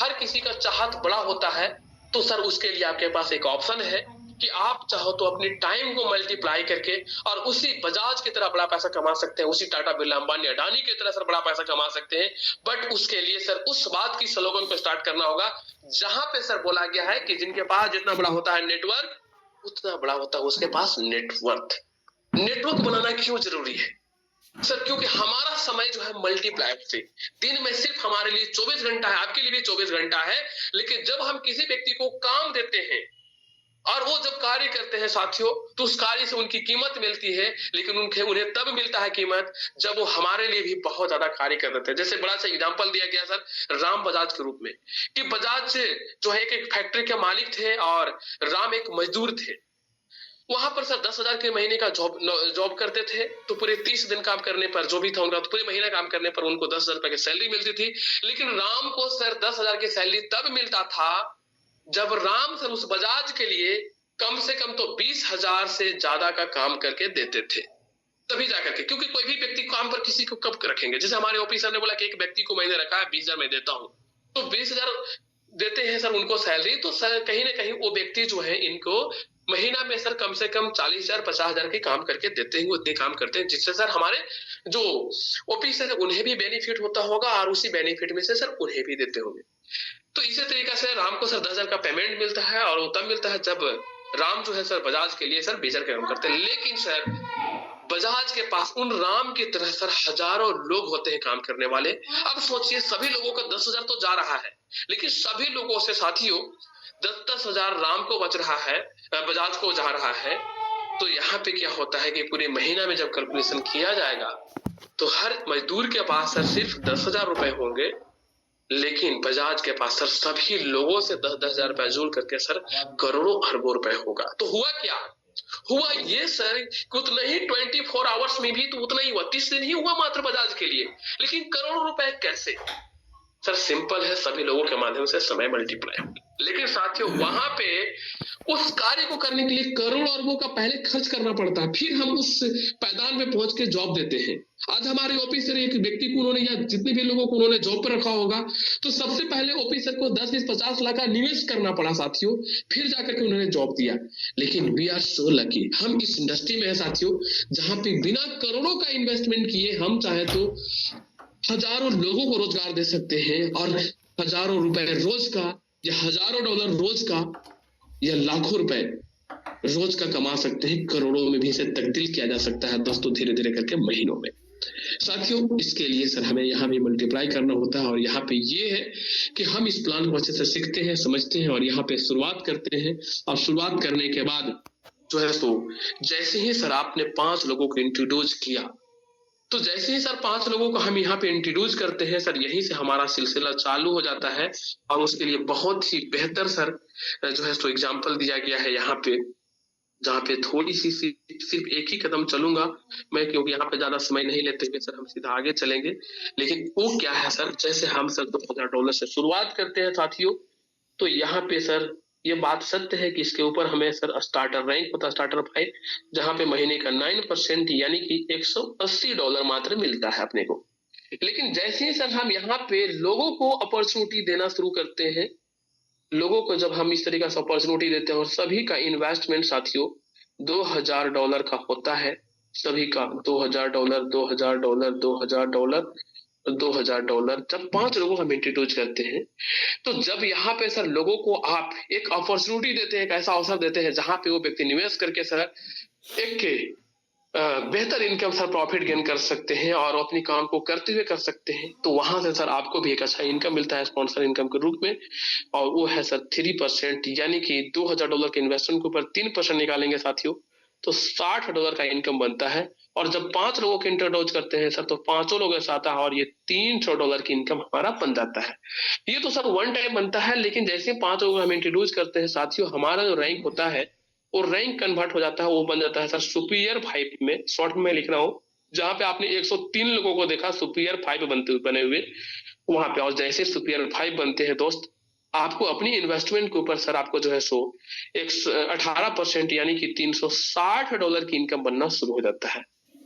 हर किसी का चाहत बड़ा होता है, तो सर उसके लिए आपके पास एक ऑप्शन है कि आप चाहो तो अपने टाइम को मल्टीप्लाई करके और उसी बजाज की तरह बड़ा पैसा कमा सकते हैं, उसी टाटा बिरला अंबानी अडानी की तरह सर बड़ा पैसा कमा सकते हैं। बट उसके लिए सर उस बात की स्लोगन को स्टार्ट करना होगा जहां पे सर बोला गया है कि जिनके पास जितना बड़ा होता है नेटवर्क, उतना बड़ा होता है उसके पास नेटवर्थ। नेटवर्क बनाना क्यों जरूरी है सर? क्योंकि हमारा समय जो है मल्टीप्लाई से, दिन में सिर्फ हमारे लिए 24 घंटा है, आपके लिए भी 24 घंटा है। लेकिन जब हम किसी व्यक्ति को काम देते हैं और वो जब कार्य करते हैं साथियों, तो उस कार्य से उनकी कीमत मिलती है, लेकिन उन्हें तब मिलता है कीमत जब वो हमारे लिए भी बहुत ज्यादा कार्य कर देते हैं। जैसे बड़ा सा एग्जांपल दिया गया सर राम बजाज के रूप में, कि बजाज जो है एक फैक्ट्री के मालिक थे और राम एक मजदूर थे। वहां पर सर 10,000 के महीने का जॉब करते थे, तो पूरे 30 दिन काम करने पर जो भी था उनका, तो पूरे महीना काम करने पर उनको 10,000 रुपए की सैलरी मिलती थी। लेकिन राम को सर 10,000 की सैलरी तब मिलता था जब राम सर उस बजाज के लिए कम से कम तो 20,000 से ज्यादा का काम करके देते थे, तभी जाकर के। क्योंकि कोई भी व्यक्ति काम पर किसी को कब रखेंगे, जैसे हमारे ऑफिसर ने बोला कि एक व्यक्ति को मैंने रखा है 20,000 मैं देता हूं, तो 20,000 देते हैं सर उनको सैलरी, तो सर कहीं ना कहीं वो व्यक्ति जो है इनको महीना में सर कम से कम 40,000 50,000 के काम करके देते हैं, उतने काम करते हैं जिससे सर हमारे जो ऑफिसर है उन्हें भी बेनिफिट होता होगा और उसी बेनिफिट में से सर उन्हें भी देते होंगे। तो इसी तरीके से राम को सर 10,000 का पेमेंट मिलता है, और वो तब मिलता है जब राम जो है सर बजाज के लिए सर 20,000 का काम करते हैं। लेकिन सर बजाज के पास उन राम की तरह सर हजारों लोग होते हैं काम करने वाले। अब सोचिए सभी लोगों का 10,000 तो जा रहा है, लेकिन सभी लोगों से साथियों 10,000 राम को बच रहा है, बजाज को जा रहा है। तो यहाँ पे क्या होता है कि पूरे महीना में जब कैलकुलेशन किया जाएगा तो हर मजदूर के पास सर सिर्फ 10,000 रुपए होंगे, लेकिन बजाज के पास सर सभी लोगों से 10,000 रुपए जोड़ करके सर करोड़ों अरबों रुपए होगा। तो हुआ क्या? हुआ ये सर कि उतना ही 24 आवर्स में भी तो उतना ही हुआ, 30 दिन ही हुआ मात्र बजाज के लिए, लेकिन करोड़ों रुपए कैसे? सर सिंपल है, सभी लोगों के माध्यम से समय मल्टीप्लाई। लेकिन साथियों वहां पे उस कार्य को करने के लिए करोड़ अरबों का पहले खर्च करना पड़ता है, फिर हम उस पैदान पे पहुंच के जॉब देते हैं। आज हमारे ऑफिसर एक व्यक्ति को उन्होंने या जितने भी लोगों को उन्होंने जॉब पर रखा होगा, तो सबसे पहले ऑफिसर को 10-20-50 लाख का निवेश करना पड़ा साथियों, फिर जाकर के उन्होंने जॉब दिया। लेकिन वी आर सो लकी, हम इस इंडस्ट्री में है साथियों जहां पे बिना करोड़ों का इन्वेस्टमेंट किए हम चाहे तो हजारों लोगों को रोजगार दे सकते हैं, और हजारों रुपए रोज का या हजारों डॉलर रोज का या लाखों रुपए रोज का कमा सकते हैं, करोड़ों में भी इसे तब्दील किया जा सकता है दोस्तों, धीरे धीरे करके महीनों में। साथियों इसके लिए सर हमें यहाँ भी मल्टीप्लाई करना होता है, और यहाँ पे ये है कि हम इस प्लान को अच्छे से सीखते हैं, समझते हैं, और यहाँ पे शुरुआत करते हैं। और शुरुआत करने के बाद जो है तो जैसे ही सर आपने 5 लोगों को इंट्रोड्यूस किया, तो जैसे ही सर 5 लोगों को हम यहाँ पे इंट्रोड्यूस करते हैं सर, यहीं से हमारा सिलसिला चालू हो जाता है। और उसके लिए बहुत ही बेहतर सर जो है तो एग्जाम्पल दिया गया है यहाँ पे, जहाँ पे थोड़ी सी सिर्फ एक ही कदम चलूंगा मैं, क्योंकि यहाँ पे ज्यादा समय नहीं लेते हुए सर हम सीधा आगे चलेंगे। लेकिन वो क्या है सर, जैसे हम सर $2,000 से शुरुआत करते हैं साथियों, तो यहाँ पे सर ये बात सत्य है कि इसके ऊपर हमें सर स्टार्टर रैंक होता है, स्टार्टर 5, जहाँ पे महीने का 9% यानी कि $180 मात्र मिलता है अपने को। लेकिन जैसे ही सर हम यहाँ पे लोगों को अपॉर्चुनिटी देना शुरू करते हैं, लोगों को जब हम इस तरीके से अपॉर्चुनिटी देते हैं, और सभी का इन्वेस्टमेंट साथियों $2,000 का होता है, सभी का $2,000 $2,000 $2,000, $2000 जब 5 लोगों हम इंट्रोड्यूस करते हैं, तो जब यहाँ पे सर लोगों को आप एक अपॉर्चुनिटी देते हैं, एक ऐसा अवसर देते हैं जहाँ पे वो व्यक्ति निवेश करके सर एक बेहतर इनकम सर प्रॉफिट गेन कर सकते हैं और अपनी काम को करते हुए कर सकते हैं, तो वहां से सर आपको भी एक अच्छा इनकम मिलता है स्पॉन्सर इनकम के रूप में, और वो है सर 3%, यानी कि $2000 के इन्वेस्टमेंट के ऊपर 3% निकालेंगे साथियों, तो $60 का इनकम बनता है। और जब 5 लोगों के इंट्रोड्यूस करते हैं सर, तो 5 लोग ऐसा आता है और ये $300 की इनकम हमारा बन जाता है। ये तो सर वन टाइम बनता है, लेकिन जैसे 5 लोग हम इंट्रोड्यूस करते हैं साथियों, हमारा जो रैंक होता है वो रैंक कन्वर्ट हो जाता है, वो बन जाता है सर सुपीरियर 5 में, शॉर्ट में लिख रहा हूँ, जहां पे आपने 103 लोगों को देखा सुपीरियर 5 बने हुए वहां पे। और जैसे सुपीरियर 5 बनते हैं दोस्त, आपको अपनी इन्वेस्टमेंट के ऊपर सर आपको जो है सो 18% यानी कि $360 की इनकम बनना शुरू हो जाता है।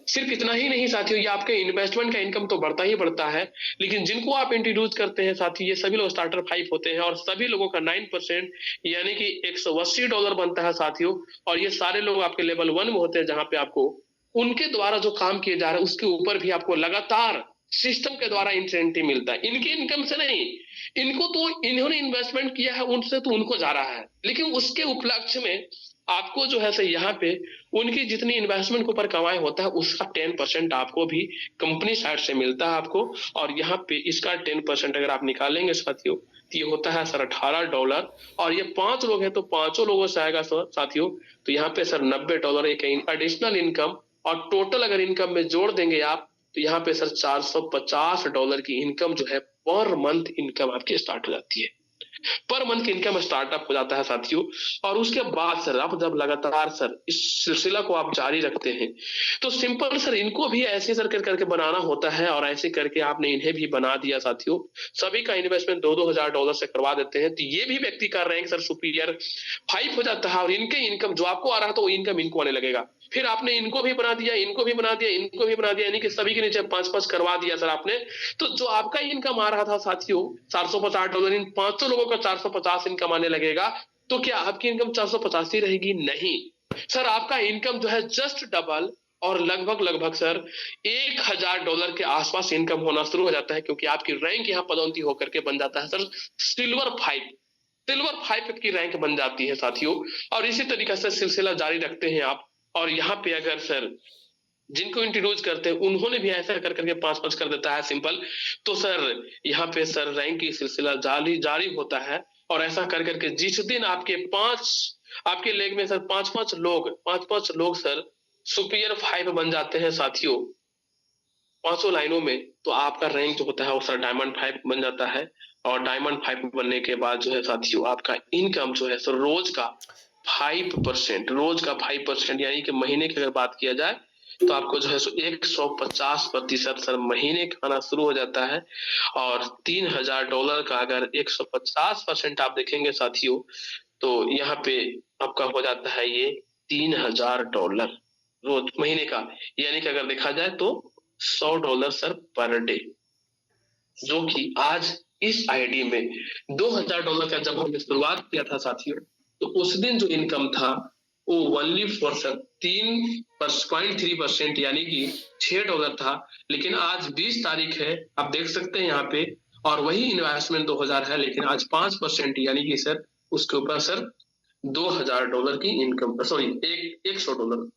सिर्फ इतना ही नहीं साथियों, ये आपके इन्वेस्टमेंट का इनकम तो बढ़ता ही बढ़ता है, लेकिन जिनको आप इंट्रोड्यूस करते हैं साथियों, ये सभी लोग स्टार्टर 5 होते हैं और सभी लोगों का 9% यानी कि $180 बनता है साथियों। और ये सारे लोग आपके लेवल 1 में होते हैं, जहां पे आपको उनके द्वारा जो काम किए जा रहे हैं उसके ऊपर भी आपको लगातार सिस्टम के द्वारा इंसेंटिव मिलता है। इनकी इनकम से नहीं, इनको तो इन्होंने इन्वेस्टमेंट किया है उनसे तो उनको जा रहा है, लेकिन उसके उपलक्ष्य में आपको जो है यहाँ पे उनकी जितनी इन्वेस्टमेंट के ऊपर कमाई होता है उसका 10% आपको भी कंपनी साइड से मिलता है आपको। और यहाँ पे इसका 10% अगर आप निकालेंगे साथियों, तो ये होता है सर $18। और ये 5 लोग हैं तो 5 लोगों से आएगा सर साथियों, तो यहाँ पे सर $90 एक एडिशनल इनकम। और टोटल अगर इनकम में जोड़ देंगे आप, तो यहाँ पे सर $450 की इनकम जो है पर मंथ इनकम आपकी स्टार्ट हो जाती है। पर मंथ की इनकम स्टार्टअप हो जाता है साथियों। और उसके बाद सर आप जब लगातार सर इस सिलसिला को आप जारी रखते हैं, तो सिंपल सर इनको भी ऐसे सर करके बनाना होता है, और ऐसे करके आपने इन्हें भी बना दिया साथियों। सभी का इन्वेस्टमेंट $2,000 से करवा देते हैं, तो ये भी व्यक्ति का रैंक सर सुपीरियर 5 हो जाता है, और इनके इनकम जो आपको आ रहा था वो इनकम इनको आने लगेगा। फिर आपने इनको भी बना दिया, इनको भी बना दिया, इनको भी बना दिया, यानी कि सभी के नीचे 5-5 करवा दिया सर आपने। तो जो आपका इनकम आ रहा था साथियों $450, इन 500 लोगों का 450 इनकम आने लगेगा, तो क्या आपकी इनकम 450 ही रहेगी? नहीं सर, आपका इनकम जो है जस्ट डबल और लगभग सर $1000 के आसपास इनकम होना शुरू हो जाता है, क्योंकि आपकी रैंक यहाँ पदोन्नति होकर के बन जाता है सर सिल्वर 5 की रैंक बन जाती है साथियों। और इसी तरीके से सिलसिला जारी रखते हैं आप। और यहाँ पे अगर सर जिनको इंट्रोड्यूस करते हैं उन्होंने भी ऐसा कर करके 5-5 कर देता है सिंपल, तो सर यहाँ पे सर रैंक की सिलसिला जारी होता है। और ऐसा कर करके जिस दिन आपके लेग में सर 5-5 लोग सर सुपीरियर 5 बन जाते हैं साथियों 500 लाइनों में, तो आपका रैंक जो होता है वो सर डायमंड 5 बन जाता है। और डायमंड 5 बनने के बाद जो है साथियों आपका इनकम जो है सर रोज का 5%, यानी कि महीने की अगर बात किया जाए तो आपको जो है सो 150% सर महीने का आना शुरू हो जाता है। और $3000 का अगर 150% आप देखेंगे साथियों, तो यहाँ पे आपका हो जाता है ये $3000 रोज महीने का, यानी कि अगर देखा जाए तो $100 सर पर डे, जो कि आज इस आईडी में $2000 का जब हमने शुरुआत किया था साथियों, तो उस दिन जो इनकम था वो ओनली फॉर सर 3.3% यानी कि $6 था। लेकिन आज 20 तारीख है, आप देख सकते हैं यहाँ पे, और वही इन्वेस्टमेंट 2000 है, लेकिन आज 5% यानी कि सर उसके ऊपर सर $2000 की इनकम, सॉरी $100,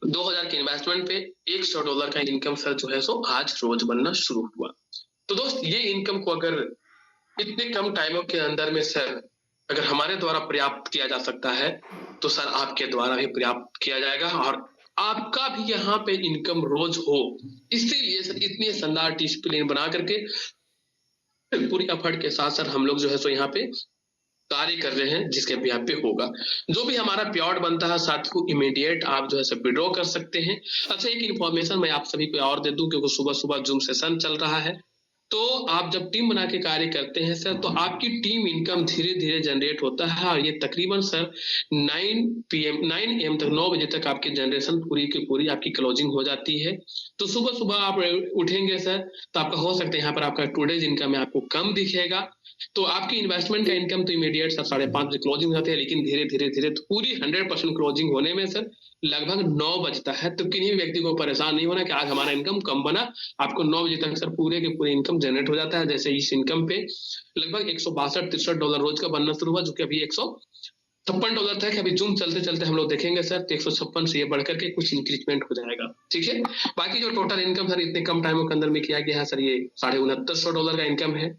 2000 के इन्वेस्टमेंट पे $100 का इनकम सर जो है सो आज रोज बनना शुरू हुआ। तो दोस्त ये इनकम को अगर इतने कम टाइमों के अंदर में सर अगर हमारे द्वारा पर्याप्त किया जा सकता है, तो सर आपके द्वारा भी पर्याप्त किया जाएगा, और आपका भी यहाँ पे इनकम रोज हो। इसीलिए सर इतनी शानदार डिसिप्लिन बना करके पूरी एफर्ट के साथ सर हम लोग जो है सो यहाँ पे कार्य कर रहे हैं, जिसके बिहाफ पे होगा जो भी हमारा प्योर बनता है साथियों, इमीडिएट आप जो है सब विड्रॉ कर सकते हैं। अच्छा, एक इन्फॉर्मेशन मैं आप सभी को और दे दूं, क्योंकि सुबह सुबह जूम सेशन चल रहा है, तो आप जब टीम बना के कार्य करते हैं सर, तो आपकी टीम इनकम धीरे धीरे जनरेट होता है, और ये तकरीबन सर 9 AM तक 9 बजे तक आपकी जनरेशन पूरी की पूरी आपकी क्लोजिंग हो जाती है। तो सुबह सुबह आप उठेंगे सर, तो आपका हो सकता है यहाँ पर आपका टुडेज इनकम है आपको कम दिखेगा, तो आपकी इन्वेस्टमेंट का इनकम तो इमीडिएट सर 5:30 बजे क्लोजिंग हो जाती है, लेकिन धीरे धीरे पूरी 100% क्लोजिंग होने में सर लगभग 9 बजता है, तो किन्हीं भी व्यक्ति को परेशान नहीं होना कि आज हमारा इनकम कम बना। आपको 9 बजे तक सर पूरे के पूरे इनकम जनरेट हो जाता है। जैसे इस इनकम पे लगभग $162-63 रोज का बनना शुरू हुआ, जो कि अभी $156 था। कि अभी जून चलते चलते हम लोग देखेंगे सर, तो 156 से ये बढ़कर के कुछ इंक्रीजमेंट हो जाएगा। ठीक है, बाकी जो टोटल इनकम सर इतने कम टाइमों के अंदर में किया गया है सर, ये $6950 का इनकम है।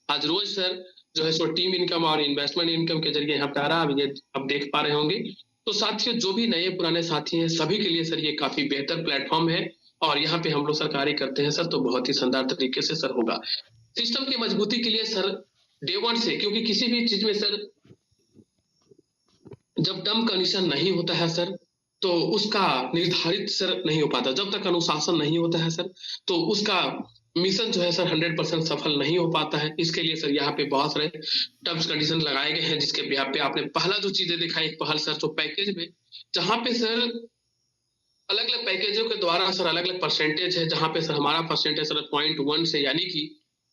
आज रोज सर जो है सो टीम इनकम और इन्वेस्टमेंट इनकम के जरिए यहाँ पे आ रहा है, ये अब देख पा रहे होंगे। तो साथियों, जो भी नए पुराने साथी हैं सभी के लिए सर ये काफी बेहतर प्लेटफॉर्म है, और यहाँ पे हम लोग सर कार्य करते हैं सर, तो बहुत ही शानदार तरीके से सर होगा। सिस्टम की मजबूती के लिए सर डे वन से, क्योंकि किसी भी चीज में सर जब टर्म कंडीशन नहीं होता है सर, तो उसका निर्धारित सर नहीं हो पाता। जब तक अनुशासन नहीं होता है सर, तो उसका मिशन जो है सर 100% सफल नहीं हो पाता है। इसके लिए सर यहाँ पे बहुत सारे टर्म्स कंडीशन लगाए गए हैं, जिसके बिहाफ पे आपने पहला जो चीजें देखा, एक पहल सर जो पैकेज में, जहाँ पे सर अलग अलग पैकेजों के द्वारा सर अलग अलग परसेंटेज है। जहाँ पे सर हमारा परसेंटेज सर 0.1 से, यानी कि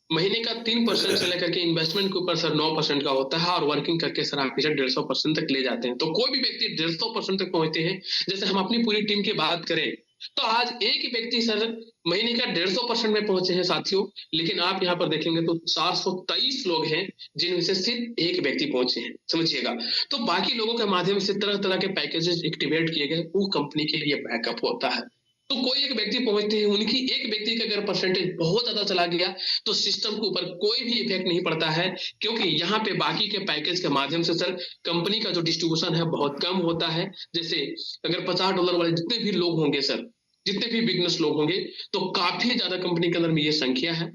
महीने का 3% से लेकर के इन्वेस्टमेंट के ऊपर सर 9% का होता है, और वर्किंग करके सर आप इसे 150% तक ले जाते हैं। तो कोई भी व्यक्ति 150% तक पहुंचते हैं। जैसे हम अपनी पूरी टीम की बात करें, तो आज एक ही व्यक्ति सर महीने का 150% में पहुंचे हैं साथियों। लेकिन आप यहाँ पर देखेंगे तो 423 लोग हैं जिनमें से सिर्फ एक व्यक्ति पहुंचे हैं, समझिएगा। तो बाकी लोगों के माध्यम से तरह तरह के पैकेजेस एक्टिवेट किए गए, वो कंपनी के लिए बैकअप होता है। तो कोई एक व्यक्ति पहुंचते हैं, उनकी एक व्यक्ति का अगर परसेंटेज बहुत ज्यादा चला गया, तो सिस्टम के ऊपर कोई भी इफेक्ट नहीं पड़ता है, क्योंकि यहाँ पे बाकी के पैकेज के माध्यम से सर कंपनी का जो डिस्ट्रीब्यूशन है बहुत कम होता है। जैसे अगर $50 वाले जितने भी लोग होंगे सर, जितने भी बिजनेस लोग होंगे, तो काफी ज्यादा कंपनी के अंदर में ये संख्या है।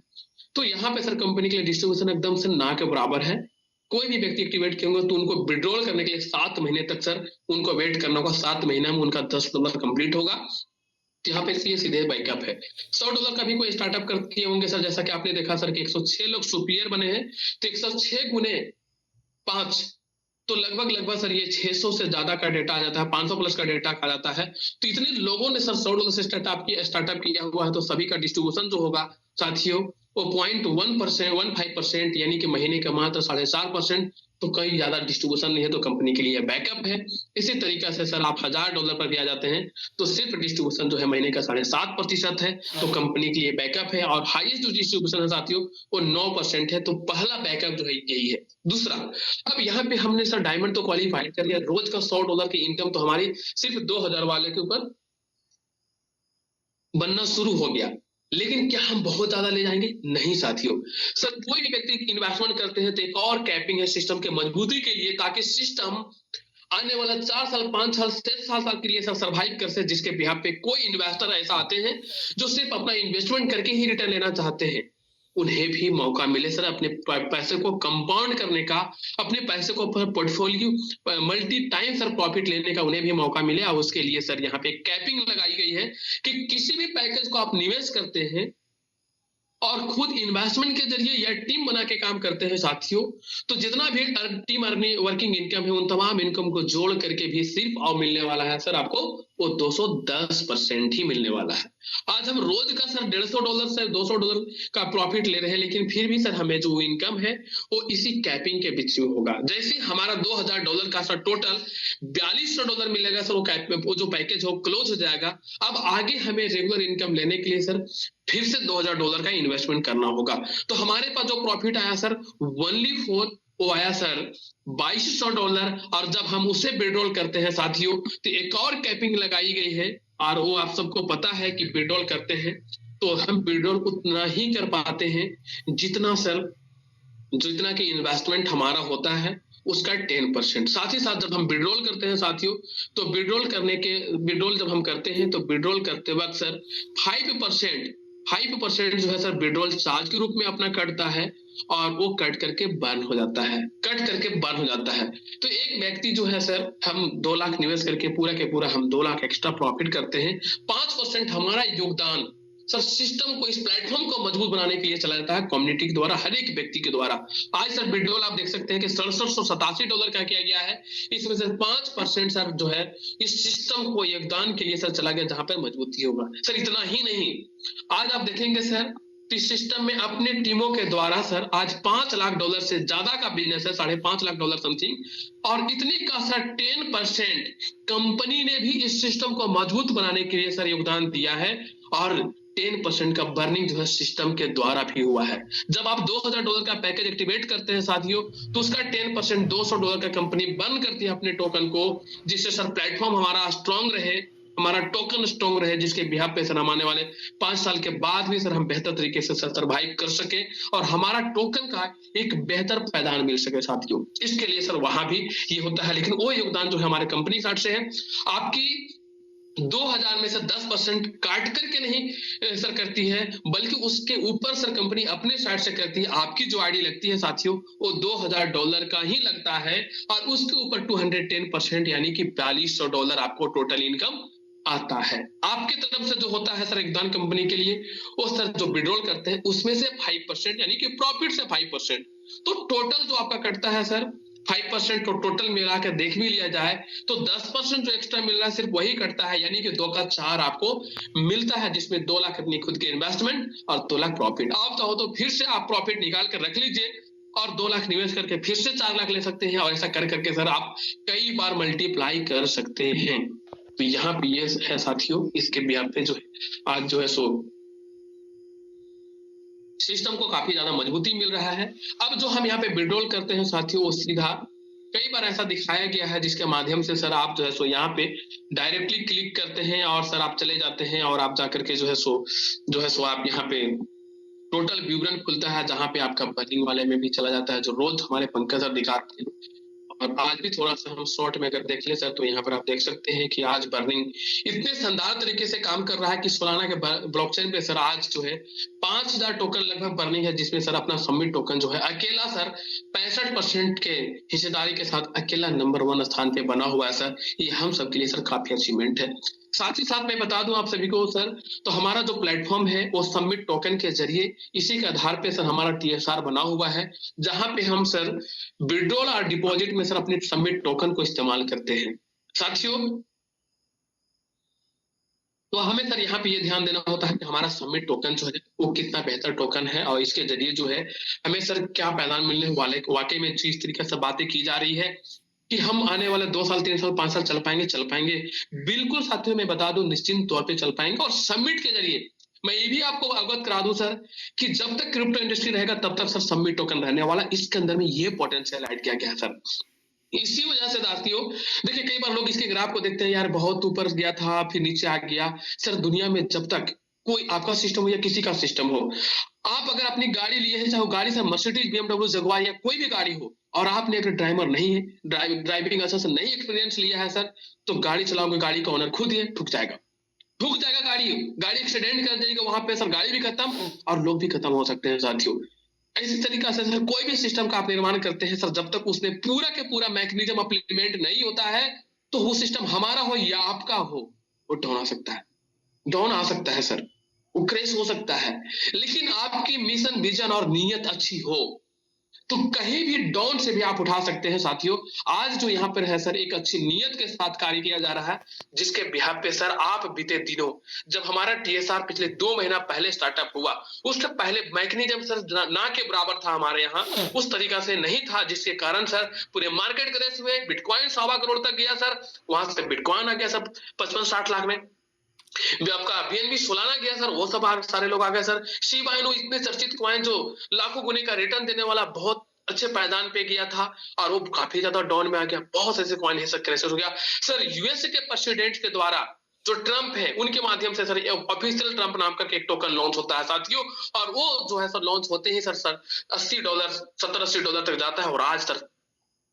तो यहाँ पे सर कंपनी के लिए डिस्ट्रीब्यूशन एकदम से ना के बराबर है। कोई भी व्यक्ति एक्टिवेट किए तो उनको विड्रॉल करने के लिए 7 महीने तक सर उनको वेट करना होगा। 7 महीने में उनका $10 कंप्लीट होगा। यहाँ पे सीधे बैकअप है। $100 का भी कोई स्टार्टअप करते होंगे सर, जैसा कि आपने देखा सर कि 106 लोग सुपीरियर बने हैं, तो 106 गुने 5, तो लगभग सर ये 600 से ज्यादा का डेटा आ जाता है, 500 प्लस का डेटा आ जाता है। तो इतने लोगों ने सर $100 से स्टार्टअप किया हुआ है, तो सभी का डिस्ट्रीब्यूशन जो होगा साथियों वो 0.1%, यानी कि महीने का मात्र 4.5%। तो कहीं ज्यादा डिस्ट्रीब्यूशन नहीं है, तो कंपनी के लिए बैकअप है। इसी तरीके से सर आप $1000 पर भी आ जाते हैं, तो सिर्फ डिस्ट्रीब्यूशन जो है महीने का 7.5% है, तो कंपनी के लिए बैकअप है। और हाईएस्ट जो डिस्ट्रीब्यूशन है साथियों वो 9% है। तो पहला बैकअप जो है यही है। दूसरा, अब यहाँ पे हमने सर डायमंड तो क्वालिफाई कर लिया, रोज का $100 की इनकम तो हमारी सिर्फ 2000 वाले के ऊपर बनना शुरू हो गया। लेकिन क्या हम बहुत ज्यादा ले जाएंगे? नहीं साथियों। सर कोई भी व्यक्ति इन्वेस्टमेंट करते हैं तो एक और कैपिंग है सिस्टम के मजबूती के लिए, ताकि सिस्टम आने वाला 4 साल 5 साल 6 साल के लिए सर सर्वाइव कर सके। जिसके बिहाफ पे कोई इन्वेस्टर ऐसा आते हैं जो सिर्फ अपना इन्वेस्टमेंट करके ही रिटर्न लेना चाहते हैं, उन्हें भी मौका मिले सर अपने पैसे को कंपाउंड करने का, अपने पैसे को portfolio multi time sir profit लेने का उन्हें भी मौका मिले। और उसके लिए सर यहाँ पे कैपिंग लगाई गई है कि किसी भी पैकेज को आप निवेश करते हैं और खुद इन्वेस्टमेंट के जरिए या टीम बना के काम करते हैं साथियों, तो जितना भी टीम वर्किंग इनकम है उन तमाम इनकम को जोड़ करके भी सिर्फ और मिलने वाला है सर आपको वो 210% ही मिलने वाला है। आज हम रोज का सर $150 से $200 का प्रॉफिट ले रहे हैं, लेकिन फिर भी सर हमें जो इनकम है वो इसी कैपिंग के बीच में होगा। जैसे हमारा $2000 का सर टोटल $4200 मिलेगा सर, वो जो पैकेज हो क्लोज हो जाएगा। अब आगे हमें रेगुलर इनकम लेने के लिए सर फिर से $2000 का इन्वेस्टमेंट करना होगा। तो हमारे पास जो प्रॉफिट आया सर ओनली फॉर वो आया सर $2200। और जब हम उसे विड्रॉल करते हैं साथियों, तो एक और कैपिंग लगाई गई है, और वो आप सबको पता है कि विड्रॉल करते हैं तो हम विड्रॉल उतना ही कर पाते हैं जितना कि इन्वेस्टमेंट हमारा होता है उसका 10%। साथ ही साथ जब हम विड्रॉल करते हैं साथियों, तो विड्रॉल जब हम करते हैं तो विड्रॉल करते वक्त सर 5% जो है सर विड्रॉल चार्ज के रूप में अपना कटता है, और वो कट करके बर्न हो जाता है। तो एक व्यक्ति जो है सर हम 2 लाख निवेश करके पूरा के पूरा हम 2 लाख एक्स्ट्रा प्रॉफिट करते हैं। 5% हमारा योगदान सर सिस्टम को, इस प्लेटफॉर्म को मजबूत बनाने के लिए चला जाता है कम्युनिटी के द्वारा, हर एक व्यक्ति के द्वारा। आज सर विड्रॉल आप देख सकते हैं कि $6787 का किया गया है। इसमें से 5% सर जो है इस सिस्टम को योगदान के लिए सर चला गया, जहां पर मजबूती होगा। सर इतना ही नहीं, आज आप देखेंगे सर इस सिस्टम में अपने टीमों के द्वारा सर आज $5 लाख से ज्यादा का बिजनेस है, $5.5 लाख समथिंग। और इतने का सर 10% कंपनी ने भी इस सिस्टम को मजबूत बनाने के लिए सर योगदान दिया है। और 10% का बर्निंग जो है सिस्टम के द्वारा भी हुआ है। जब आप $2000 का पैकेज एक्टिवेट करते हैं साथियों, तो उसका 10% $200 का कंपनी बर्न करती है अपने टोकन को, जिससे सर प्लेटफॉर्म हमारा स्ट्रांग रहे, हमारा टोकन स्ट्रांग रहे, जिसके बिहाफ पे सर हम आने वाले 5 साल के बाद भी सर हम बेहतर तरीके से सर सर्वाइव कर सके और हमारा टोकन का एक बेहतर पैदान मिल सके साथियों। इसके लिए सर वहां भी ये होता है, लेकिन वो योगदान जो है हमारे कंपनी साइड से है। आपकी 2000 में से 10% काट करके नहीं सर करती है, बल्कि उसके ऊपर सर कंपनी अपने साइड से करती है। आपकी जो आईडी लगती है साथियों, वो $2000 का ही लगता है और उसके ऊपर 210% यानी कि $4200 आपको टोटल इनकम आता है। आपकी तरफ से जो होता है सर योगदान कंपनी के लिए, वो सर जो विड्रॉल करते हैं उसमें से 5% यानी कि प्रॉफिट से 5%, तो टोटल जो आपका कटता है सर 5% को टोटल मिला के देख भी लिया जाए तो 10% जो एक्स्ट्रा मिल रहा है सिर्फ वही कटता है, यानी कि 2 का 4 आपको मिलता है, जिसमें 2 लाख अपनी खुद की इन्वेस्टमेंट और 2 लाख प्रॉफिट। आप चाहो तो फिर से आप प्रॉफिट निकाल कर रख लीजिए और 2 लाख निवेश करके फिर से 4 लाख ले सकते हैं, और ऐसा कर करके सर आप कई बार मल्टीप्लाई कर सकते हैं। तो यहाँ पे ये है साथियों, इसके बिहार पे जो है आज जो है सो सिस्टम को काफी ज्यादा मजबूती मिल रहा है। अब जो हम यहाँ पे विड्रॉल करते हैं साथियों, वो सीधा कई बार ऐसा दिखाया गया है जिसके माध्यम से सर आप जो है सो यहाँ पे डायरेक्टली क्लिक करते हैं और सर आप चले जाते हैं और आप जाकर के जो है सो आप यहाँ पे टोटल विवरण खुलता है, जहाँ पे आपका बर्निंग वाले में भी चला जाता है, जो रोज हमारे पंकज सर दिखाते हैं। और आज भी थोड़ा सा हम शॉर्ट में अगर देख ले सर, तो यहाँ पर आप देख सकते हैं कि आज बर्निंग इतने शानदार तरीके से काम कर रहा है कि सोलाना के ब्लॉकचेन पे सर आज जो है 5000 टोकन लगभग बर्निंग है, जिसमें सर अपना सबमिट टोकन जो है अकेला सर 65% के हिस्सेदारी के साथ अकेला नंबर 1 स्थान पे बना हुआ है सर। ये हम सबके लिए सर काफी अचीवमेंट है। साथ ही साथ मैं बता दूं आप सभी को सर, तो हमारा जो प्लेटफॉर्म है वो सबमिट टोकन के जरिए इसी के आधार पे सर हमारा TSR बना हुआ है, जहां पे हम सर विड्रॉल और डिपॉजिट में सर अपने सबमिट टोकन को इस्तेमाल करते हैं साथियों। तो हमें सर यहाँ पे ये ध्यान देना होता है कि हमारा सबमिट टोकन जो है वो कितना बेहतर टोकन है और इसके जरिए जो है हमें सर क्या पैदान मिलने वाले, वाकई में जिस तरीके से बातें की जा रही है कि हम आने वाले 2 साल 3 साल 5 साल चल पाएंगे। बिल्कुल साथियों मैं बता दूं, निश्चिंत तौर पे चल पाएंगे। और सबमिट के जरिए मैं ये भी आपको अवगत करा दूं सर कि जब तक क्रिप्टो इंडस्ट्री रहेगा तब तक सर सबमिट टोकन रहने वाला, इसके अंदर में ये पोटेंशियल ऐड किया गया है सर। इसी वजह से साथियों देखिए, कई बार लोग इसके ग्राफ को देखते हैं, यार बहुत ऊपर गया था फिर नीचे आ गया। सर दुनिया में जब तक कोई आपका सिस्टम हो या किसी का सिस्टम हो, आप अगर अपनी गाड़ी लिए हैं, चाहे गाड़ी से मर्सिडीज, BMW, जगुआर या कोई भी गाड़ी हो, और आपने अगर ड्राइवर नहीं है, ड्राइविंग लाइसेंस नहीं एक्सपीरियंस लिया है सर, तो गाड़ी चलाओगे, गाड़ी का ओनर खुद ही ठुक जाएगा गाड़ी एक्सीडेंट कर देगा, वहां पे सर गाड़ी भी खत्म और लोग भी खत्म हो सकते हैं साथियों। इसी तरीका से सर कोई भी सिस्टम का आप निर्माण करते हैं सर, जब तक उसने पूरा के पूरा मैकेनिज्म इम्प्लीमेंट नहीं होता है, तो वो सिस्टम हमारा हो या आपका हो, वो डाउन आ सकता है सर, वो क्रैश हो सकता है। लेकिन आपकी मिशन, विजन और नीयत अच्छी हो तो कहीं भी डाउन से भी आप उठा सकते हैं साथियों। आज जो यहाँ पर है सर, एक अच्छी नीयत के साथ कार्य किया जा रहा है, जिसके बिहाफ पे सर आप बीते दिनों, जब हमारा TSR पिछले 2 महीना पहले स्टार्टअप हुआ, उससे पहले मैकेनिज्म सर ना के बराबर था हमारे यहाँ, उस तरीका से नहीं था, जिसके कारण सर पूरे मार्केट क्रैश हुए, बिटकॉइन 1.25 करोड़ तक गया सर, वहां से बिटकॉइन आ गया सब 55-60 लाख में, आपका BNB सोलाना गया सर, वो सब सारे लोग आ गए सर। शिबा इनु इतने चर्चित कॉइन जो लाखों गुने का रिटर्न देने वाला बहुत अच्छे पायदान पे गया था, और वो काफी ज्यादा डाउन में आ गया। बहुत ऐसे कॉइन है सर क्रैश हो गया सर। यूएसए के प्रेसिडेंट के द्वारा जो ट्रंप है, उनके माध्यम से सर ऑफिशियल ट्रंप नाम का एक टोकन लॉन्च होता है साथियों, और वो जो है सर लॉन्च होते ही सर $80 $70-80 तक जाता है, और आज सर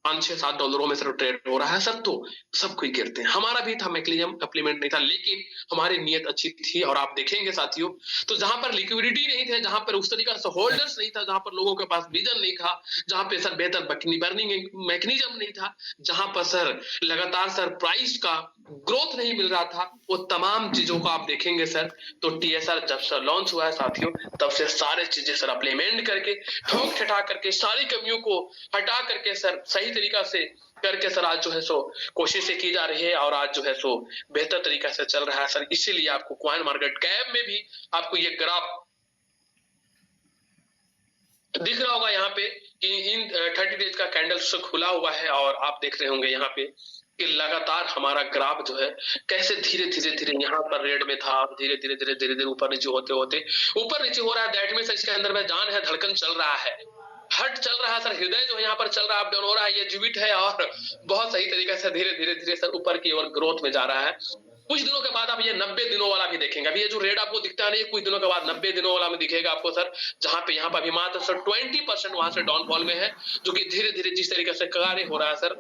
$5-6-7 में सर ट्रेड हो रहा है सर। तो सब कोई गिरते हैं, हमारा भी था, मैकेनिज्म इम्प्लीमेंट नहीं था, लेकिन हमारी नीयत अच्छी थी। और आप देखेंगे साथियों, तो जहां पर लिक्विडिटी नहीं थे, जहां पर उस तरीका से होल्डर्स नहीं था, जहां पर लोगों के पास विजन नहीं था, जहां पे सर बेहतर बर्निंग मैकेनिज्म नहीं था, जहां पर सर लगातार सर प्राइस का ग्रोथ नहीं मिल रहा था, वो तमाम चीजों को आप देखेंगे सर। तो TSR जब सर लॉन्च हुआ है साथियों, तब से सारे चीजें सर इम्प्लीमेंट करके, ठोक ठटा करके, सारी कमियों को हटा करके सर सही तरीका से करके सर आज जो है सो कोशिशें की जा रही है, और आज जो है सो बेहतर तरीका से चल रहा है सर। इसीलिए आपको कॉइन मार्केट कैप में भी आपको ये ग्राफ दिख रहा होगा यहाँ पे कि इन 30 डेज का कैंडल खुला हुआ है और आप देख रहे होंगे यहाँ पे कि लगातार हमारा ग्राफ जो है कैसे धीरे धीरे धीरे यहाँ पर रेड में था, धीरे धीरे धीरे धीरे धीरे ऊपर नीचे होते होते ऊपर नीचे हो रहा है। दैट मींस इसके अंदर में जान है, धड़कन चल रहा है, हर्ट चल रहा है सर, हृदय जो है यहाँ पर चल रहा है, अप डाउन हो रहा है, ये जीवित है और बहुत सही तरीके से धीरे धीरे धीरे सर ऊपर की ओर ग्रोथ में जा रहा है। कुछ दिनों के बाद आप ये 90 दिनों वाला भी देखेंगे। अभी ये जो रेड आपको दिखता नहीं, कुछ दिनों के बाद 90 दिनों वाला में दिखेगा आपको सर, जहां पे यहाँ पर अभी मात्र सर 20% वहां से डाउनफॉल में है, जो कि धीरे धीरे जिस तरीके से कार्य हो रहा है सर,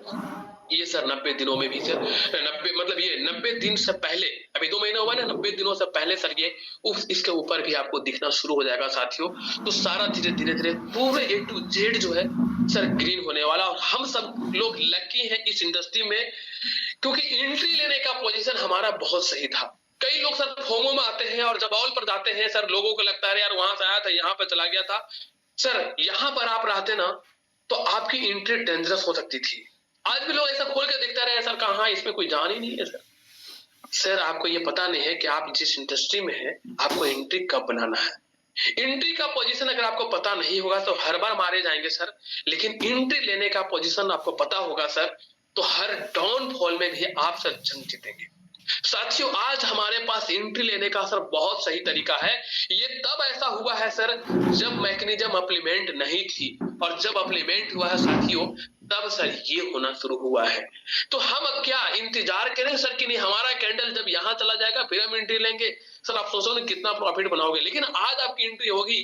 ये सर 90 दिनों में भी सर 90 मतलब ये 90 दिन से पहले, अभी 2 महीना हुआ ना, 90 दिनों से पहले सर ये इसके ऊपर भी आपको दिखना शुरू हो जाएगा साथियों। तो सारा धीरे धीरे धीरे पूरे A to Z जो है सर ग्रीन होने वाला। और हम सब लोग लकी हैं इस इंडस्ट्री में, क्योंकि एंट्री लेने का पोजीशन हमारा बहुत सही था। कई लोग सर फोमो में आते हैं और जब ऑल पर जाते हैं सर, लोगों को लगता है यार वहां से आया था यहाँ पर चला गया था। सर यहाँ पर आप रहते ना तो आपकी एंट्री डेंजरस हो सकती थी। आज भी लोग ऐसा खोल के देखते रहे सर, कहाँ इसमें कोई जान ही नहीं है सर। सर आपको ये पता नहीं है कि आप जिस इंडस्ट्री में है आपको एंट्री कब बनाना है। एंट्री का पोजीशन अगर आपको पता नहीं होगा तो हर बार मारे जाएंगे सर, लेकिन एंट्री लेने का पोजीशन आपको पता होगा सर, तो हर डाउनफॉल में भी आप सर जंग जीतेंगे। साथियों आज हमारे पास एंट्री लेने का सर बहुत सही तरीका है। ये तब ऐसा हुआ है सर जब मैकेनिज्म अप्लीमेंट नहीं थी, और जब अप्लीमेंट हुआ है साथियों तब सर ये होना शुरू हुआ है। तो हम अब क्या इंतजार करें सर कि नहीं हमारा कैंडल जब यहाँ चला जाएगा फिर हम एंट्री लेंगे। सर आप सोचोगे कितना प्रॉफिट बनाओगे, लेकिन आज आपकी एंट्री होगी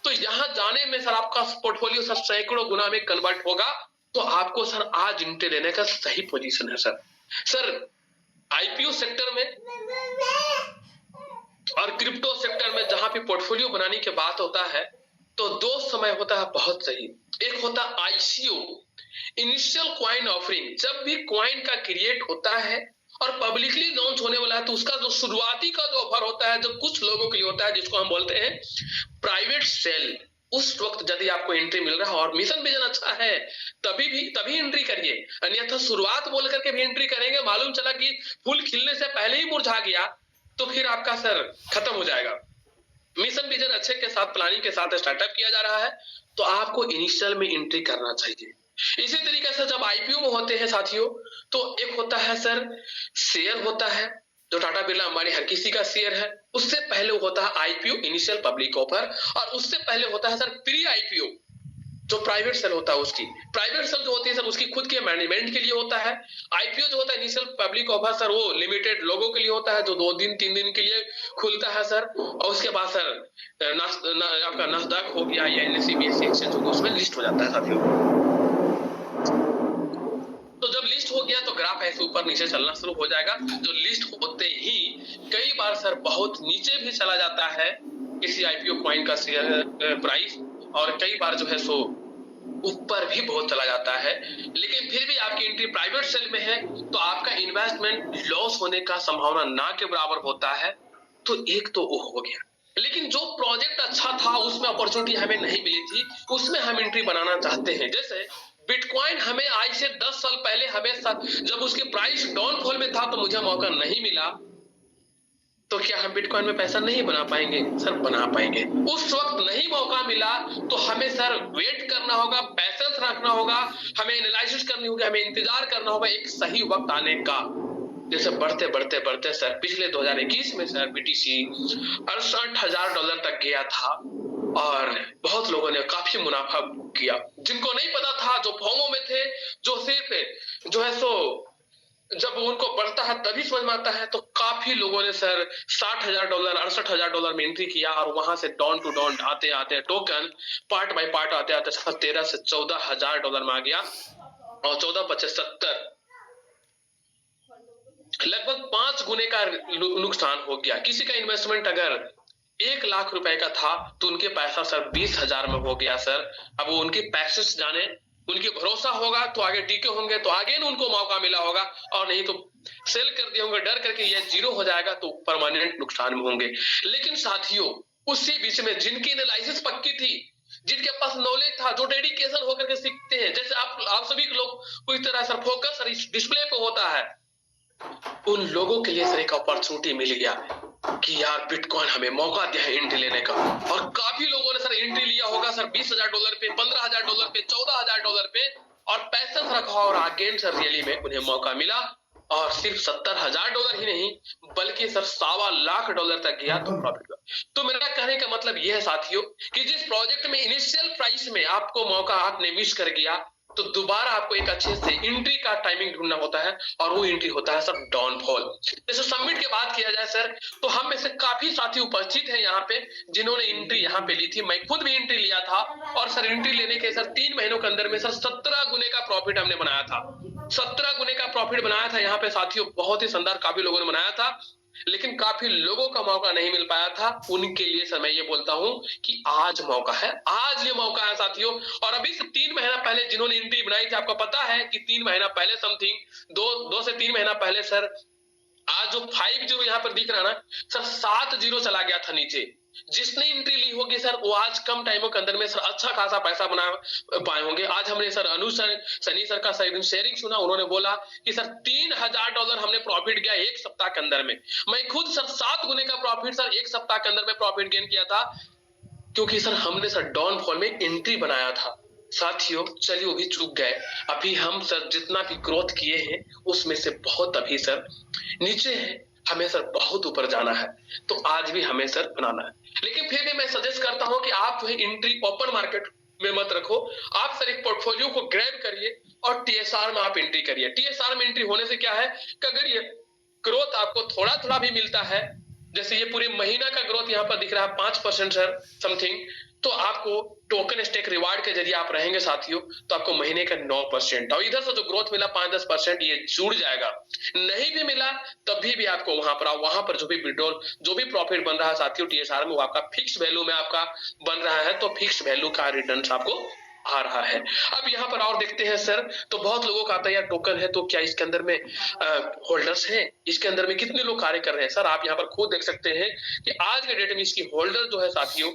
तो यहाँ जाने में सर आपका पोर्टफोलियो सर सैकड़ों गुना में कन्वर्ट होगा। तो आपको सर आज एंट्री लेने का सही पोजीशन है सर। सर आईपीओ सेक्टर में और क्रिप्टो सेक्टर में जहां पे पोर्टफोलियो बनाने की बात होता है तो 2 समय होता है बहुत सही। एक होता है आईसीओ, इनिशियल कॉइन ऑफरिंग। जब भी कॉइन का क्रिएट होता है और पब्लिकली लॉन्च होने वाला है तो उसका जो शुरुआती का जो ऑफर होता है जो कुछ लोगों के लिए होता है, जिसको हम बोलते हैं प्राइवेट सेल, उस वक्त यदि आपको एंट्री मिल रहा है और मिशन विजन अच्छा है तभी एंट्री करिए। अन्यथा शुरुआत बोल करके भी एंट्री करेंगे, मालूम चला कि फूल खिलने से पहले ही मुरझा गया तो फिर आपका सर खत्म हो जाएगा। मिशन विजन अच्छे के साथ प्लानिंग के साथ स्टार्टअप किया जा रहा है तो आपको इनिशियल में एंट्री करना चाहिए। इसी तरीके से जब आईपीओ में होते हैं साथियों तो एक होता है सर शेयर होता है जो टाटा बिरला अंबानी हर किसी का शेयर है, उससे पहले होता है आईपीओ इनिशियल पब्लिक ऑफर, और उससे पहले होता है सर प्री आईपीओ जो प्राइवेट सेल होता है उसकी। प्राइवेट सेल जो होती है सर उसकी खुद के मैनेजमेंट के लिए होता है। आईपीओ जो होता है इनिशियल पब्लिक ऑफर सर वो लिमिटेड लोगों के लिए होता है जो 2 दिन 3 दिन के लिए खुलता है सर। और उसके बाद सर आपका नास्डॉक हो गया या एनएसई बीएसई एक्सचेंज होगा उसमें लिस्ट हो जाता है साथियों। तो जब लिस्ट हो गया तो ग्राफ ऐसे ऊपर नीचे चलना शुरू हो जाएगा। जो लिस्ट होते ही कई बार सर बहुत नीचे भी चला जाता है किसी आईपीओ कॉइन का शेयर प्राइस, और कई बार जो है सो ऊपर भी बहुत चला जाता है। लेकिन फिर भी आपकी एंट्री प्राइवेट सेल में है तो आपका इन्वेस्टमेंट लॉस होने का संभावना ना के बराबर होता है। तो एक तो वो हो गया, लेकिन जो प्रोजेक्ट अच्छा था उसमें अपॉर्चुनिटी हमें नहीं मिली थी उसमें हम एंट्री बनाना चाहते हैं। जैसे बिटकॉइन हमें आज से 10 साल पहले हमें जब उसकी प्राइस डाउनफॉल में था तो मुझे मौका नहीं मिला, तो क्या हम बिटकॉइन में पैसा नहीं बना पाएंगे? सर बना पाएंगे। उस वक्त नहीं मौका मिला तो हमें सर वेट करना होगा, पैसेंस रखना होगा, हमें एनालिसिस करनी होगी, हमें इंतजार करना होगा एक सही वक्त आने का। जैसे बढ़ते बढ़ते बढ़ते सर पिछले 2021 में सर बीटीसी $68,000 तक गया था और बहुत लोगों ने काफी मुनाफा किया। जिनको नहीं पता था, जो फोमो में थे, जो सिर्फ जो है सो जब उनको बढ़ता है तभी समझ में आता है, तो काफी लोगों ने सर $60,000 $68,000 में एंट्री किया और वहां से डाउन टू डाउन आते आते टोकन पार्ट बाय पार्ट आते आते $13,000 से $14,000 में आ गया और 14,75 लगभग 5 गुने का नुकसान हो गया। किसी का इन्वेस्टमेंट अगर 1 लाख रुपए का था तो उनके पैसा सर 20,000 में हो गया सर। अब वो उनके पैसे जाने, उनके भरोसा होगा तो आगे टिके होंगे तो आगे न उनको मौका मिला होगा, और नहीं तो सेल कर दिए होंगे डर करके ये जीरो हो जाएगा तो परमानेंट नुकसान में होंगे। लेकिन साथियों उसी बीच में जिनकी एनालिसिस पक्की थी, जिनके पास नॉलेज था, जो डेडिकेशन होकर के सीखते हैं, जैसे आप सभी लोग कोई तरह सर फोकस सर इस डिस्प्ले पे होता है, उन लोगों के लिए सर एक अपॉर्चुनिटी मिल गया कि यार बिटकॉइन हमें मौका दिया है एंट्री लेने का। और काफी लोगों ने सर एंट्री लिया होगा सर $20,000 पे, $15,000 पे, $14,000 पे, और पैसेंस रखा और अगेन सर रियली में उन्हें मौका मिला और सिर्फ $70,000 ही नहीं बल्कि सर $1.25 लाख तक गया तो प्रॉफिट हुआ। तो मेरा कहने का मतलब यह है साथियों कि जिस प्रोजेक्ट में इनिशियल प्राइस में आपको मौका आपने मिस कर गया तो दोबारा आपको एक अच्छे से एंट्री का टाइमिंग ढूंढना होता है और वो एंट्री होता है सर डाउनफॉल। जैसे समिट की बात किया जाए सर तो हम में से काफी साथी उपस्थित हैं यहाँ पे जिन्होंने एंट्री यहाँ पे ली थी। मैं खुद भी एंट्री लिया था और सर एंट्री लेने के सर 3 महीनों के अंदर में सर 17 गुने का प्रॉफिट हमने बनाया था। 17 गुने का प्रॉफिट बनाया था यहाँ पे साथियों, बहुत ही शानदार काफी लोगों ने बनाया था, लेकिन काफी लोगों का मौका नहीं मिल पाया था। उनके लिए सर मैं ये बोलता हूं कि आज मौका है, आज ये मौका है साथियों। और अभी से 3 महीना पहले जिन्होंने एंट्री बनाई थी आपको पता है कि 3 महीना पहले समथिंग 2 से 3 महीना पहले सर आज जो 50 यहाँ पर दिख रहा ना सर 70 चला गया था नीचे। जिसने एंट्री ली होगी सर वो आज कम टाइमों के अंदर में सर अच्छा खासा पैसा बना पाए होंगे। आज हमने सर सनी सर का सर शेयरिंग सुना, उन्होंने बोला कि सर $3,000 हमने प्रॉफिट किया एक सप्ताह के अंदर में। मैं खुद सर 7 गुने का प्रॉफिट सर एक सप्ताह के अंदर में प्रॉफिट गेन किया था क्योंकि सर हमने सर डाउनफॉल में एंट्री बनाया था। साथियों चलिए वो भी चूक गए। अभी हम सर जितना भी ग्रोथ किए हैं उसमें से बहुत अभी सर नीचे है, हमें सर बहुत ऊपर जाना है तो आज भी हमें सर बनाना है। लेकिन फिर भी मैं सजेस्ट करता हूं कि आप जो है एंट्री ओपन मार्केट में मत रखो, आप सर एक पोर्टफोलियो को ग्रैब करिए और टीएसआर में आप एंट्री करिए। टीएसआर में एंट्री होने से क्या है कि अगर ये ग्रोथ आपको थोड़ा थोड़ा भी मिलता है, जैसे ये पूरे महीना का ग्रोथ यहाँ पर दिख रहा है 5% सर समथिंग, तो आपको टोकन स्टेक रिवार्ड के जरिए आप रहेंगे साथियों तो आपको महीने का 9% और इधर से जो ग्रोथ मिला 5-10% ये जुड़ जाएगा। नहीं भी मिला तभी भी आपको वहां पर जो भी विड्रॉल जो भी प्रॉफिट बन रहा है साथियों टीएसआर में वो आपका फिक्स वैल्यू में आपका बन रहा है, तो फिक्स वैल्यू का रिटर्न आपको आ रहा है। अब यहाँ पर और देखते हैं सर तो बहुत लोगों का आता है यार टोकन है तो क्या इसके अंदर में होल्डर्स हैं, इसके अंदर में कितने लोग कार्य कर रहे हैं। सर आप यहाँ पर खुद देख सकते हैं कि आज के डेट में इसकी होल्डर जो है साथियों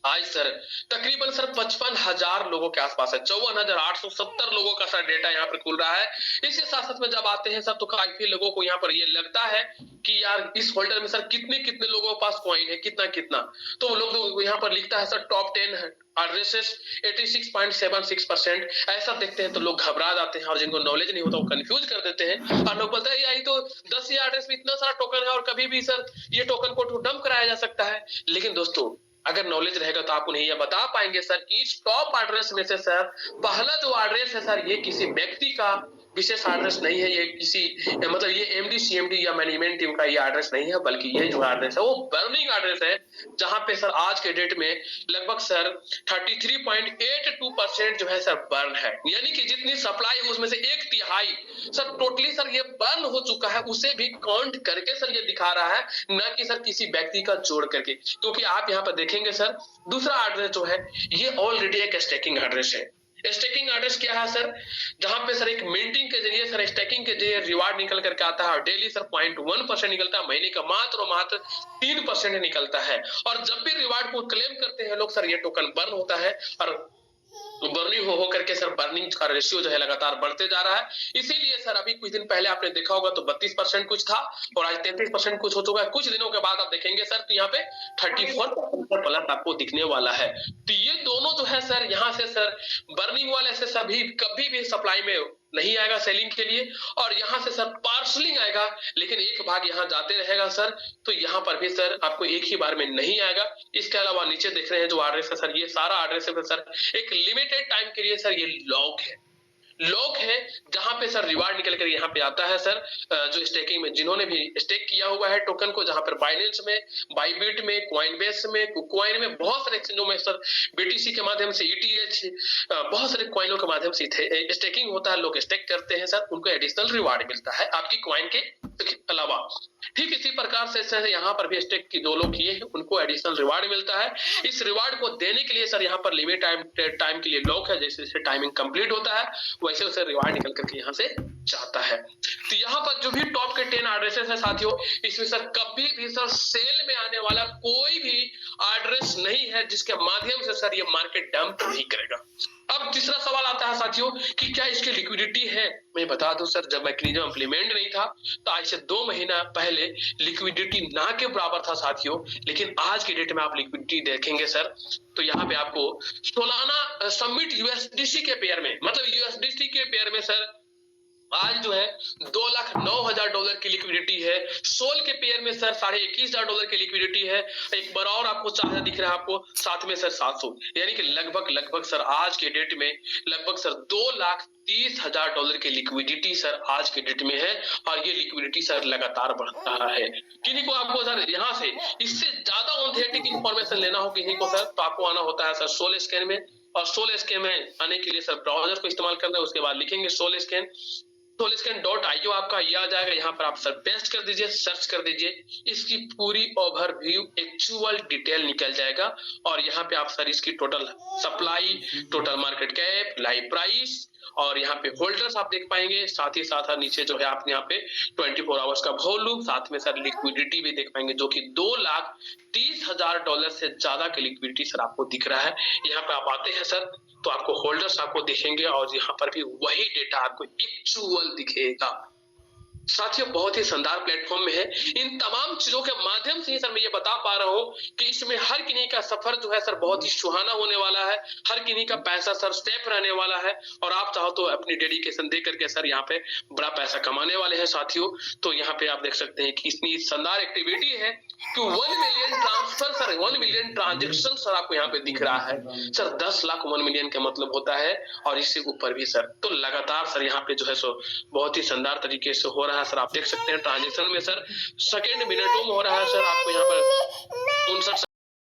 आज सर तकरीबन सर 55,000 लोगों के आसपास है, 54,870 लोगों का सर डेटा यहाँ पर खुल रहा है। इसके साथ साथ में जब आते हैं सर तो काफी लोगों को यहाँ पर ये लगता है कि यार इस होल्डर में सर कितने कितने लोगों के पास कॉइन है, कितना कितना, तो लोग यहाँ पर लिखता है सर टॉप 10 एड्रेसेस 86.76%। ऐसा देखते हैं तो लोग घबरा जाते हैं और जिनको नॉलेज नहीं होता वो कंफ्यूज कर देते हैं और लोग बोलते हैं यही तो 10,000 एड्रेस में इतना सारा टोकन है और कभी भी सर ये टोकन को डंप कराया जा सकता है। लेकिन दोस्तों अगर नॉलेज रहेगा तो आप उन्हें यह बता पाएंगे सर कि इस टॉप एड्रेस में से सर पहला जो एड्रेस है सर ये किसी व्यक्ति का विशेष एड्रेस नहीं है, ये किसी मतलब ये एमडी सीएमडी या मैनेजमेंट टीम का ये एड्रेस नहीं है, बल्कि ये जो एड्रेस है वो बर्निंग एड्रेस है जहां पे सर आज के डेट में लगभग सर 33.82% जो है सर बर्न है, यानी कि जितनी सप्लाई है उसमें से 1/3 सर टोटली सर ये बर्न हो चुका है। उसे भी काउंट करके सर ये दिखा रहा है, न कि सर किसी व्यक्ति का जोड़ करके, क्योंकि आप यहाँ पर देखेंगे सर दूसरा एड्रेस जो है ये ऑलरेडी एक स्टेकिंग एड्रेस है। स्टेकिंग एड्रेस क्या है सर, जहां पे सर एक मिंटिंग के जरिए सर स्टेकिंग के जरिए रिवार्ड निकल करके आता है और डेली सर 0.1% निकलता है, महीने का मात्र 3% निकलता है। और जब भी रिवार्ड को क्लेम करते हैं लोग सर ये टोकन बर्न होता है और बर्निंग हो करके सर बर्निंग का रेशियो जो है लगातार बढ़ते जा रहा है। इसीलिए सर अभी कुछ दिन पहले आपने देखा होगा तो 32% कुछ था और आज 33% कुछ हो चुका है। कुछ दिनों के बाद आप देखेंगे सर तो यहाँ पे 34% प्लस आपको दिखने वाला है। तो ये दोनों जो है सर यहाँ से सर बर्निंग वाले से सभी कभी भी सप्लाई में नहीं आएगा सेलिंग के लिए और यहाँ से सर पार्सलिंग आएगा, लेकिन एक भाग यहाँ जाते रहेगा सर, तो यहाँ पर भी सर आपको एक ही बार में नहीं आएगा। इसके अलावा नीचे देख रहे हैं जो एड्रेस है सर ये सारा एड्रेस है सर एक लिमिटेड टाइम के लिए सर ये लॉक है जहां पे सर रिवार्ड निकल कर यहाँ पे आता है सर जो स्टेकिंग में जिन्होंने भी स्टेक किया हुआ है टोकन को, जहां पर बाइनेंस में, बाइबिट में, कॉइनबेस में, कुकॉइन में, बहुत सारे एक्सचेंजों में सर बीटीसी के माध्यम से ETH बहुत सारे कॉइनों के माध्यम से स्टेकिंग होता है, लोग स्टेक करते हैं सर, उनको एडिशनल रिवार्ड मिलता है आपकी कॉइन के अलावा। ठीक इसी प्रकार से सर यहाँ पर भी स्टेक की 2 लोग किए हैं उनको एडिशनल रिवार्ड मिलता है। इस रिवार्ड को देने के लिए सर यहाँ पर लिमिट टाइम के लिए लॉक है, जैसे जैसे टाइमिंग कंप्लीट होता है वैसे वैसे रिवार्ड निकल करके यहाँ से चाहता है। तो यहाँ पर जो भी टॉप के 10 एड्रेसेस है साथियों, इसमें सर कभी भी सर सेल में आने वाला कोई भी एड्रेस नहीं है जिसके माध्यम से सर ये मार्केट डंप नहीं करेगा। अब तीसरा सवाल आता है साथियों कि क्या इसकी लिक्विडिटी है? मैं बता दूं सर, जब मैकेनिज्म इंप्लीमेंट नहीं था तो आज से 2 महीना पहले लिक्विडिटी ना के बराबर था साथियों, लेकिन आज के डेट में आप लिक्विडिटी देखेंगे सर तो यहाँ पे आपको सोलाना समिट यूएसडीसी के पेयर में, मतलब यूएसडीसी के पेयर में सर आज जो है $2,09,000 की लिक्विडिटी है। सोल के पेयर में सर $21,500 की लिक्विडिटी है। एक बार और आपको चार्ट दिख रहा है आपको, साथ में सर 700, यानी कि लगभग सर आज के डेट में लगभग सर $2,30,000 की लिक्विडिटी सर आज के डेट में है। और ये लिक्विडिटी सर लगातार बढ़ता रहा है। किन्हीं को आपको सर यहाँ से इससे ज्यादा ऑथेंटिक इंफॉर्मेशन लेना हो किन्हीं को सर, तो आपको आना होता है सर सोल स्कैन में। और सोल स्कैन में आने के लिए सर ब्राउजर को इस्तेमाल करना है, उसके बाद लिखेंगे सोल स्कैन, soulscan.io आपका ये आ जाएगा। यहाँ पर आप सर पेस्ट कर दीजिए, सर्च कर दीजिए, इसकी पूरी ओवरव्यू एक्चुअल डिटेल निकल जाएगा। और यहाँ पे आप सर इसकी total supply, total market cap, live price और यहाँ पे होल्डर्स आप देख पाएंगे। साथ ही साथ नीचे जो है आप यहाँ पे 24 आवर्स का वॉल्यूम, साथ में सर लिक्विडिटी भी देख पाएंगे जो कि $2,30,000 से ज्यादा की लिक्विडिटी सर आपको दिख रहा है। यहाँ पे आप आते हैं सर तो आपको होल्डर्स आपको दिखेंगे और यहाँ पर भी वही डेटा आपको एक्चुअल दिखेगा। साथियों बहुत ही शानदार प्लेटफॉर्म में है। इन तमाम चीजों के माध्यम से ही सर मैं ये बता पा रहा हूँ कि इसमें हर किन्हीं का सफर जो है सर बहुत ही सुहाना होने वाला है। हर किन्हीं का पैसा सर सेफ रहने वाला है और आप चाहो तो अपनी डेडिकेशन दे करके सर यहाँ पे बड़ा पैसा कमाने वाले हैं साथियों। तो यहाँ पे आप देख सकते हैं कि इतनी शानदार एक्टिविटी है कि 1 million transfer sir, 1 million transaction sir आपको यहाँ पे दिख रहा है सर। 10 लाख 1 मिलियन का मतलब होता है और इससे ऊपर भी सर। तो लगातार सर यहाँ पे जो है सो बहुत ही शानदार तरीके से हो रहा है सर। आप देख सकते हैं ट्रांजेक्शन में सर सेकंड मिनटों में हो रहा है सर। आपको यहाँ पर 59